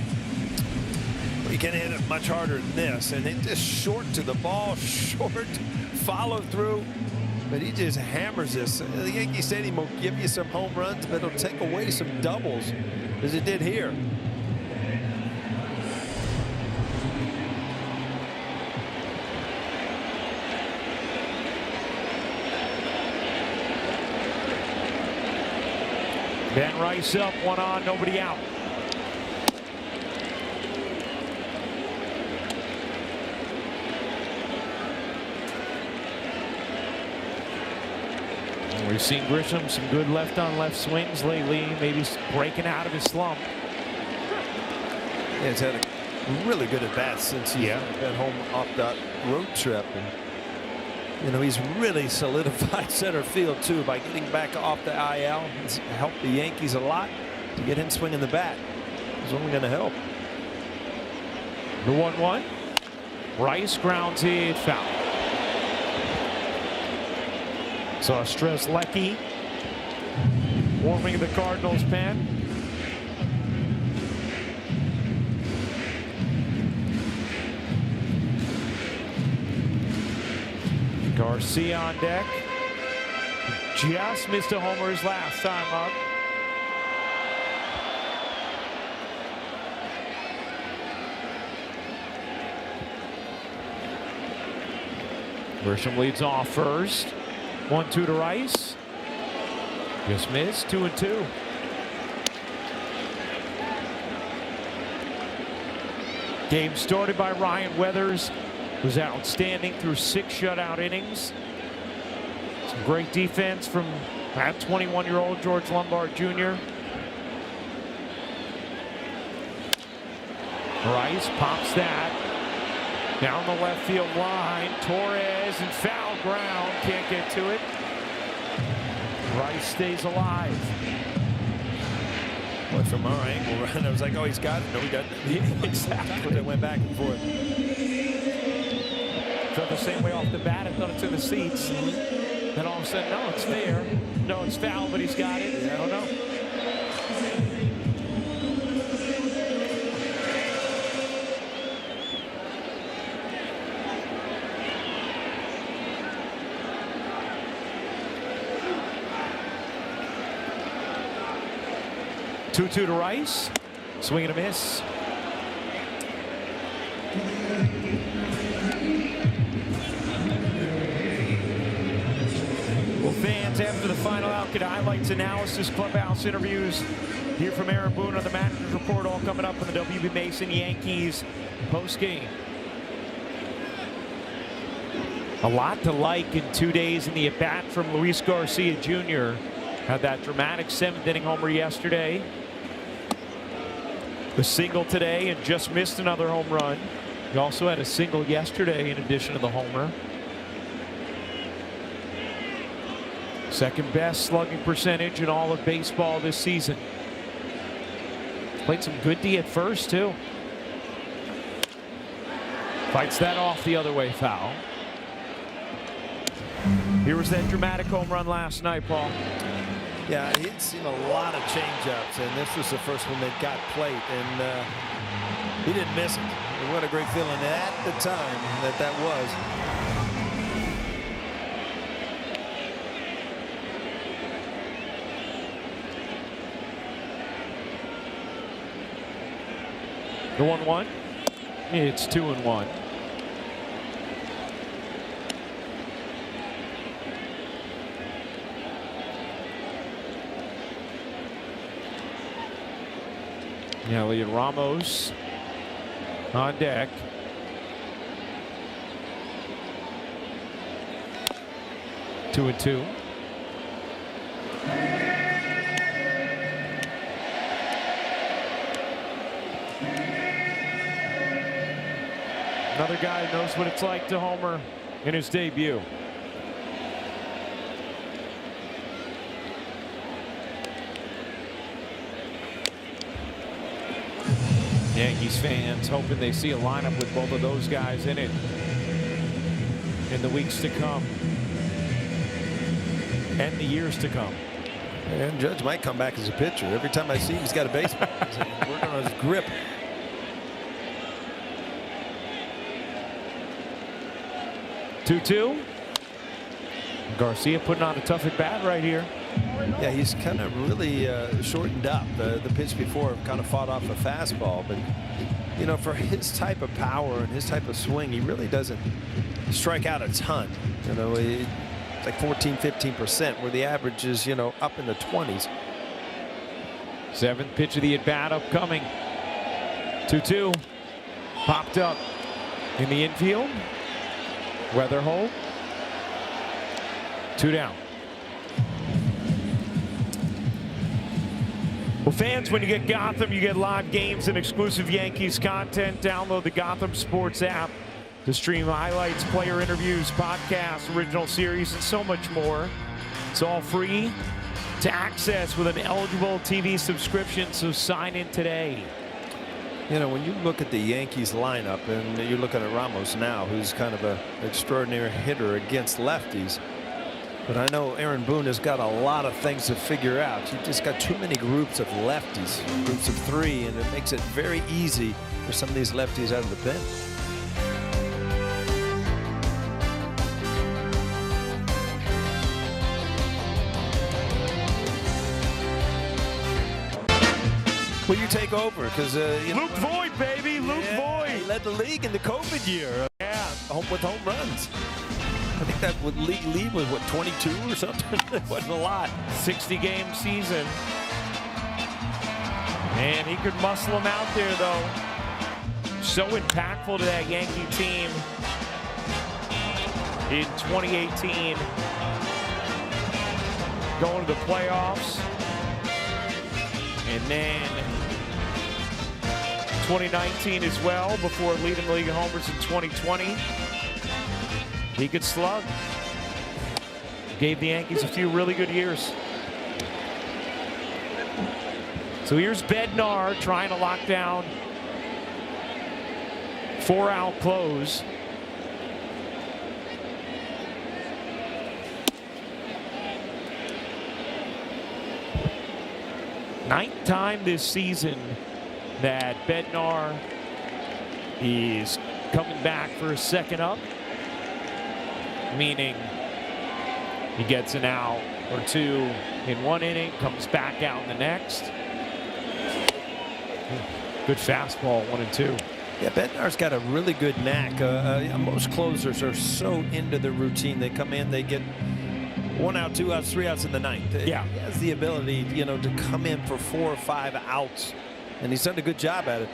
You can hit it much harder than this, and it just short to the ball, short follow through, but he just hammers this. The Yankee Stadium will give you some home runs, but it'll take away some doubles, as it did here. Ben Rice up, one on, nobody out. We've seen Grisham some good left-on-left swings lately, maybe breaking out of his slump. Yeah, he's had a really good at bats since he's been home off that road trip. And, you know, he's really solidified center field too by getting back off the IL. It's helped the Yankees a lot to get him swinging the bat. It's only going to help. The 1-1. Rice grounds it foul. So Strzelecki warming the Cardinals pen. Garcia on deck. Just missed a homer his last time up. Grisham leads off first. 1-2 to Rice. Just missed. 2-2. Game started by Ryan Weathers. Was outstanding through 6 shutout innings. Some great defense from that 21-year-old George Lombard Jr. Rice pops that down the left field line. Torres and foul ground. Can't get to it. Rice stays alive. But from our angle, right, I was like, oh, he's got it. No, he doesn't. Exactly. They went back and forth. Felt the same way off the bat. I thought it's in the seats. Then all of a sudden, no, it's fair. No, it's foul, but he's got it. I don't know. 2-2 to Rice. Swing and a miss. Well, fans, after the final out, get highlights, analysis, clubhouse interviews. Hear from Aaron Boone on the Manager's Report, all coming up in the W.B. Mason Yankees postgame. A lot to like in 2 days in the at-bat from Luis Garcia Jr. Had that dramatic 7th-inning homer yesterday. The single today and just missed another home run. He also had a single yesterday in addition to the homer. Second best slugging percentage in all of baseball this season. Played some good D at first too. Fights that off the other way, foul. Here was that dramatic home run last night, Paul. Yeah, he'd seen a lot of changeups, and this was the first one that got plate, and he didn't miss it. And what a great feeling at the time that was. The 1-1. It's 2-1. Elliot Ramos on deck. Two and two. Another guy who knows what it's like to homer in his debut. Yankees fans hoping they see a lineup with both of those guys in it in the weeks to come and the years to come. And Judge might come back as a pitcher. Every time I see him, he's got a baseball. He's working on his grip. Two. Garcia putting on a tough at bat right here. Yeah, he's kind of really shortened up. The pitch before kind of fought off a fastball, but you know, for his type of power and his type of swing, he really doesn't strike out a ton. You know, it's like 14-15%, where the average is, you know, up in the 20s. Seventh pitch of the at-bat upcoming. 2-2. Popped up in the infield. Weather hole. 2 down. Well, fans, when you get Gotham, you get live games and exclusive Yankees content. Download the Gotham Sports app to stream highlights, player interviews, podcasts, original series, and so much more. It's all free to access with an eligible TV subscription, so sign in today. You know, when you look at the Yankees lineup, and you're looking at Ramos now, who's kind of an extraordinary hitter against lefties. But I know Aaron Boone has got a lot of things to figure out. You've just got too many groups of lefties, groups of 3, and it makes it very easy for some of these lefties out of the pen. Will you take over? Because Luke Voigt, baby, Luke Voigt. He led the league in the COVID year. Home with home runs. I think that would lead with what, 22 or something. It wasn't a lot. 60-game season, and he could muscle him out there though. So impactful to that Yankee team in 2018, going to the playoffs, and then 2019 as well, before leading the league in homers in 2020. He could slug. Gave the Yankees a few really good years. So here's Bednar trying to lock down 4-out close. Ninth time this season that Bednar is coming back for a second up, meaning he gets an out or two in one inning, comes back out in the next. Good fastball, 1-2. Yeah, Bednar's got a really good knack. Most closers are so into the routine. They come in, they get 1 out, 2 outs, 3 outs in the ninth. Yeah. He has the ability, you know, to come in for 4 or 5 outs, and he's done a good job at it.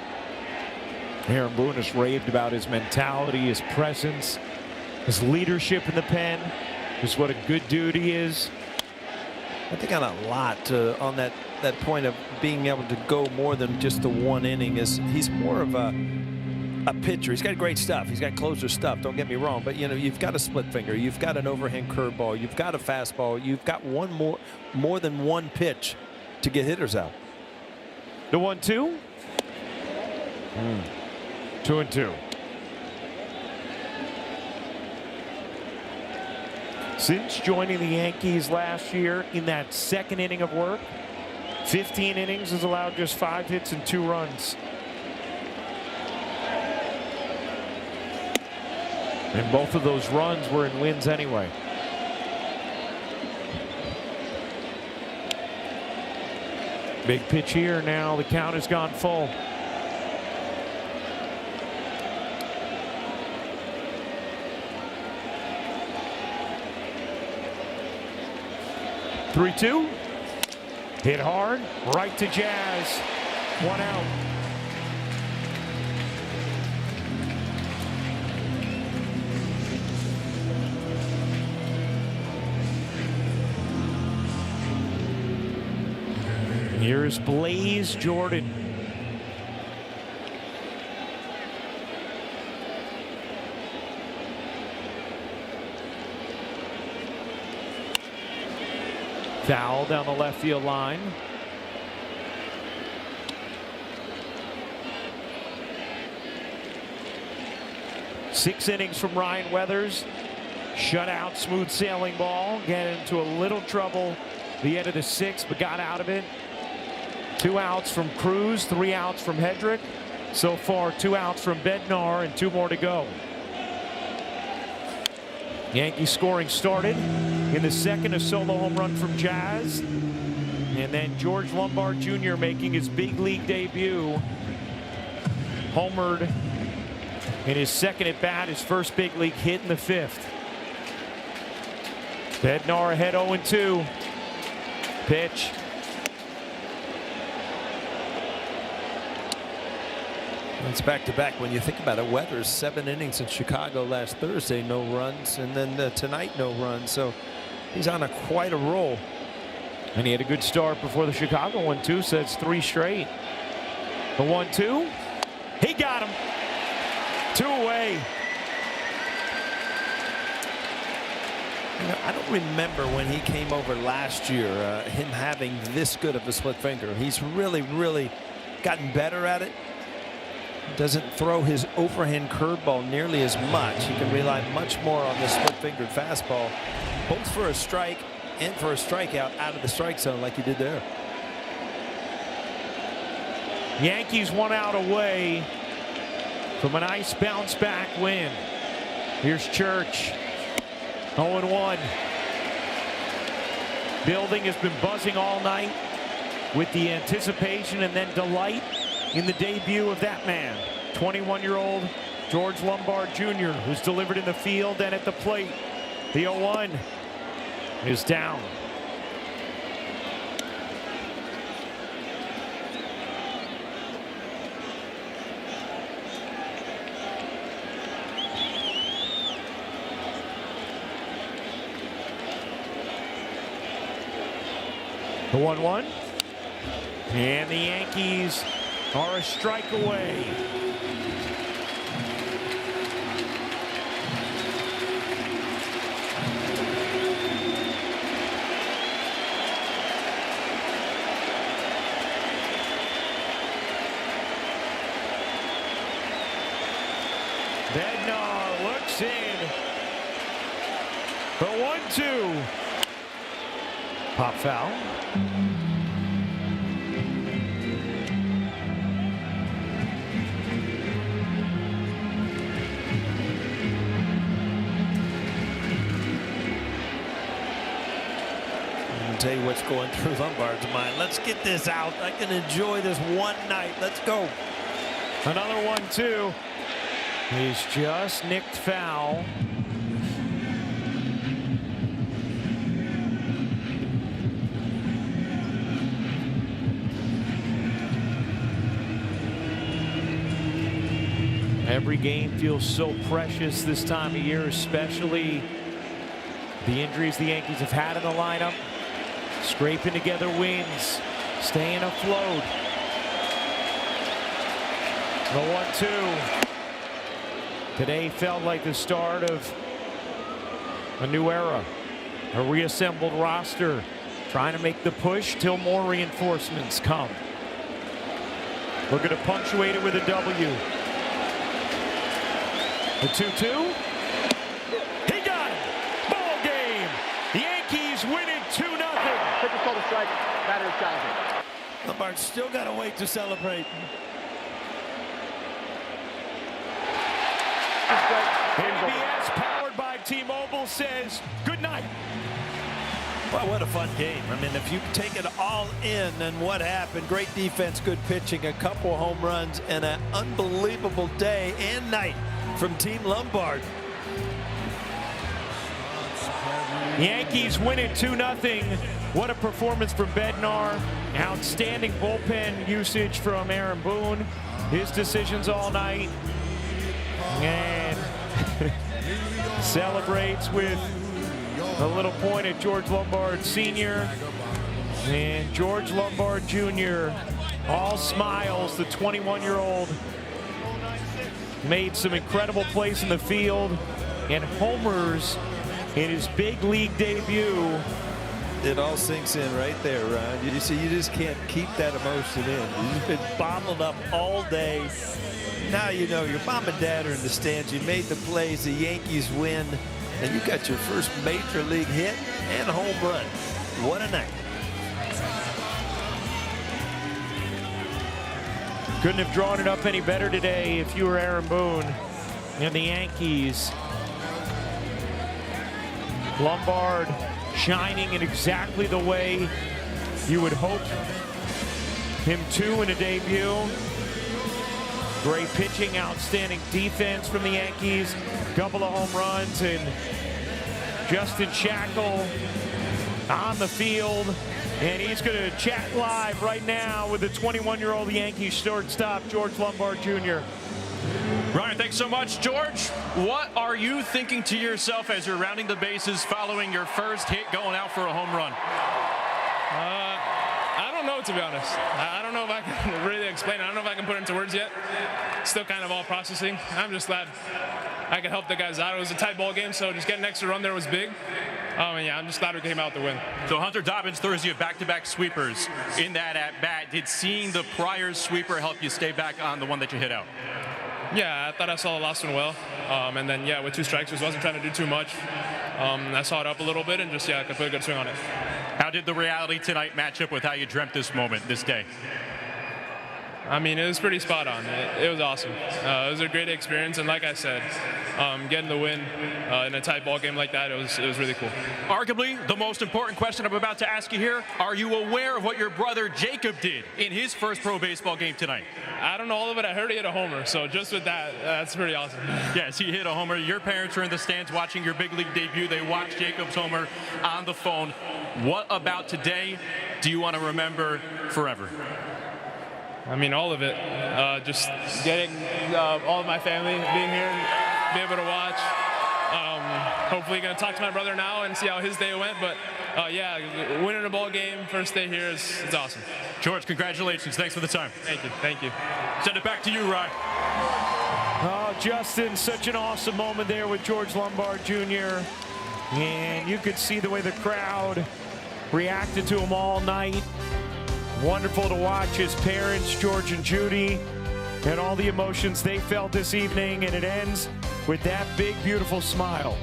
Aaron Boone has raved about his mentality, his presence, his leadership in the pen, just what a good dude he is. I think on a lot on that point of being able to go more than just the 1 inning. He's more of a pitcher. He's got great stuff. He's got closer stuff. Don't get me wrong, but you know, you've got a split finger, you've got an overhand curveball, you've got a fastball, you've got more than one pitch to get hitters out. The 1-2. 2-2. Since joining the Yankees last year, in that second inning of work, 15 innings, has allowed just 5 hits and 2 runs. And both of those runs were in wins anyway. Big pitch here now. The count has gone full. Three-two. Hit hard, right to Jazz. 1 out. Here's Blaze Jordan. Foul down the left field line. Six innings from Ryan Weathers. Shutout, smooth sailing ball. Get into a little trouble the end of the 6th, but got out of it. 2 outs from Cruz, 3 outs from Hedrick. So far, 2 outs from Bednar and 2 more to go. Yankee scoring started in the 2nd, a solo home run from Jazz. And then George Lombard Jr. making his big league debut. Homered in his 2nd at bat, his first big league hit in the 5th. Bednar ahead 0-2. Pitch. It's back-to-back. When you think about it, Weathers 7 innings in Chicago last Thursday, no runs, and then tonight no runs. So he's on quite a roll. And he had a good start before the Chicago one too. So it's 3 straight. The 1-2. He got him. 2 away. You know, I don't remember when he came over last year, him having this good of a split finger. He's really gotten better at it. Doesn't throw his overhand curveball nearly as much. He can rely much more on the split-fingered fastball, both for a strike and for a strikeout out of the strike zone like he did there. Yankees 1 out away from a nice bounce-back win. Here's Church. 0-1. Building has been buzzing all night with the anticipation and then delight in the debut of that man, 21-year-old George Lombard Jr., who's delivered in the field and at the plate. The 0-1 is down. The 1-1. And the Yankees are a strike away. Bednar looks in. The 1-2. Pop foul. I'll tell you what's going through Lombard's mind. Let's get this out. I can enjoy this one night. Let's go. Another 1-2. He's just nicked foul. Every game feels so precious this time of year, especially the injuries the Yankees have had in the lineup. Scraping together wins, staying afloat. The 1-2. Today felt like the start of a new era, a reassembled roster, trying to make the push till more reinforcements come. Looking to punctuate it with a W. The 2-2. He got it. Ball game. The Yankees win it 2-0. Pitcher called a strike. Batter challenging. Lombard's still got to wait to celebrate. NBS powered by T-Mobile says good night. Well, what a fun game. I mean, if you take it all in, and what happened, great defense, good pitching, a couple home runs, and an unbelievable day and night from Team Lombard. Yankees win it 2-0. What a performance from Bednar. Outstanding bullpen usage from Aaron Boone. His decisions all night. And celebrates with a little point at George Lombard Sr. and George Lombard Jr. All smiles. The 21-year-old made some incredible plays in the field and homers in his big league debut. It all sinks in right there, Ron. You see, you just can't keep that emotion in. You've been bottled up all day. Now you know your mom and dad are in the stands. You made the plays. The Yankees win. And you got your first major league hit and home run. What a night. Couldn't have drawn it up any better today if you were Aaron Boone and the Yankees. Lombard shining in exactly the way you would hope him to in a debut. Great pitching, outstanding defense from the Yankees. Couple of home runs, and Justin Shackle on the field And he's going to chat live right now with the 21-year-old Yankees shortstop, George Lombard Jr. Ryan, thanks so much. George, what are you thinking to yourself as you're rounding the bases following your first hit going out for a home run? I don't know, to be honest. I don't know if I can really explain it. I don't know if I can put it into words yet. Still kind of all processing. I'm just glad I could help the guys out. It was a tight ball game, so just getting an extra run there was big. And yeah, I'm just glad we came out the win. So Hunter Dobbins throws you back-to-back sweepers in that at-bat. Did seeing the prior sweeper help you stay back on the one that you hit out? Yeah, I thought I saw the last one well. And then, yeah, with 2 strikes, just wasn't trying to do too much. I saw it up a little bit and just, yeah, I could put a good swing on it. How did the reality tonight match up with how you dreamt this moment, this day? I mean, it was pretty spot on. It was awesome. It was a great experience, and like I said, getting the win in a tight ball game like that, it was really cool. Arguably, the most important question I'm about to ask you here, are you aware of what your brother Jacob did in his first pro baseball game tonight? I don't know all of it. I heard he hit a homer, so just with that, that's pretty awesome. Yes, he hit a homer. Your parents were in the stands watching your big league debut. They watched Jacob's homer on the phone. What about today do you want to remember forever? I mean, all of it. Just getting all of my family being here and be able to watch. Hopefully going to talk to my brother now and see how his day went. But, yeah, winning a ball game, first day here is awesome. George, congratulations. Thanks for the time. Thank you. Thank you. Send it back to you, Ryan. Oh, Justin, such an awesome moment there with George Lombard Jr. And you could see the way the crowd reacted to him all night. Wonderful to watch his parents, George and Judy, and all the emotions they felt this evening. And it ends with that big, beautiful smile.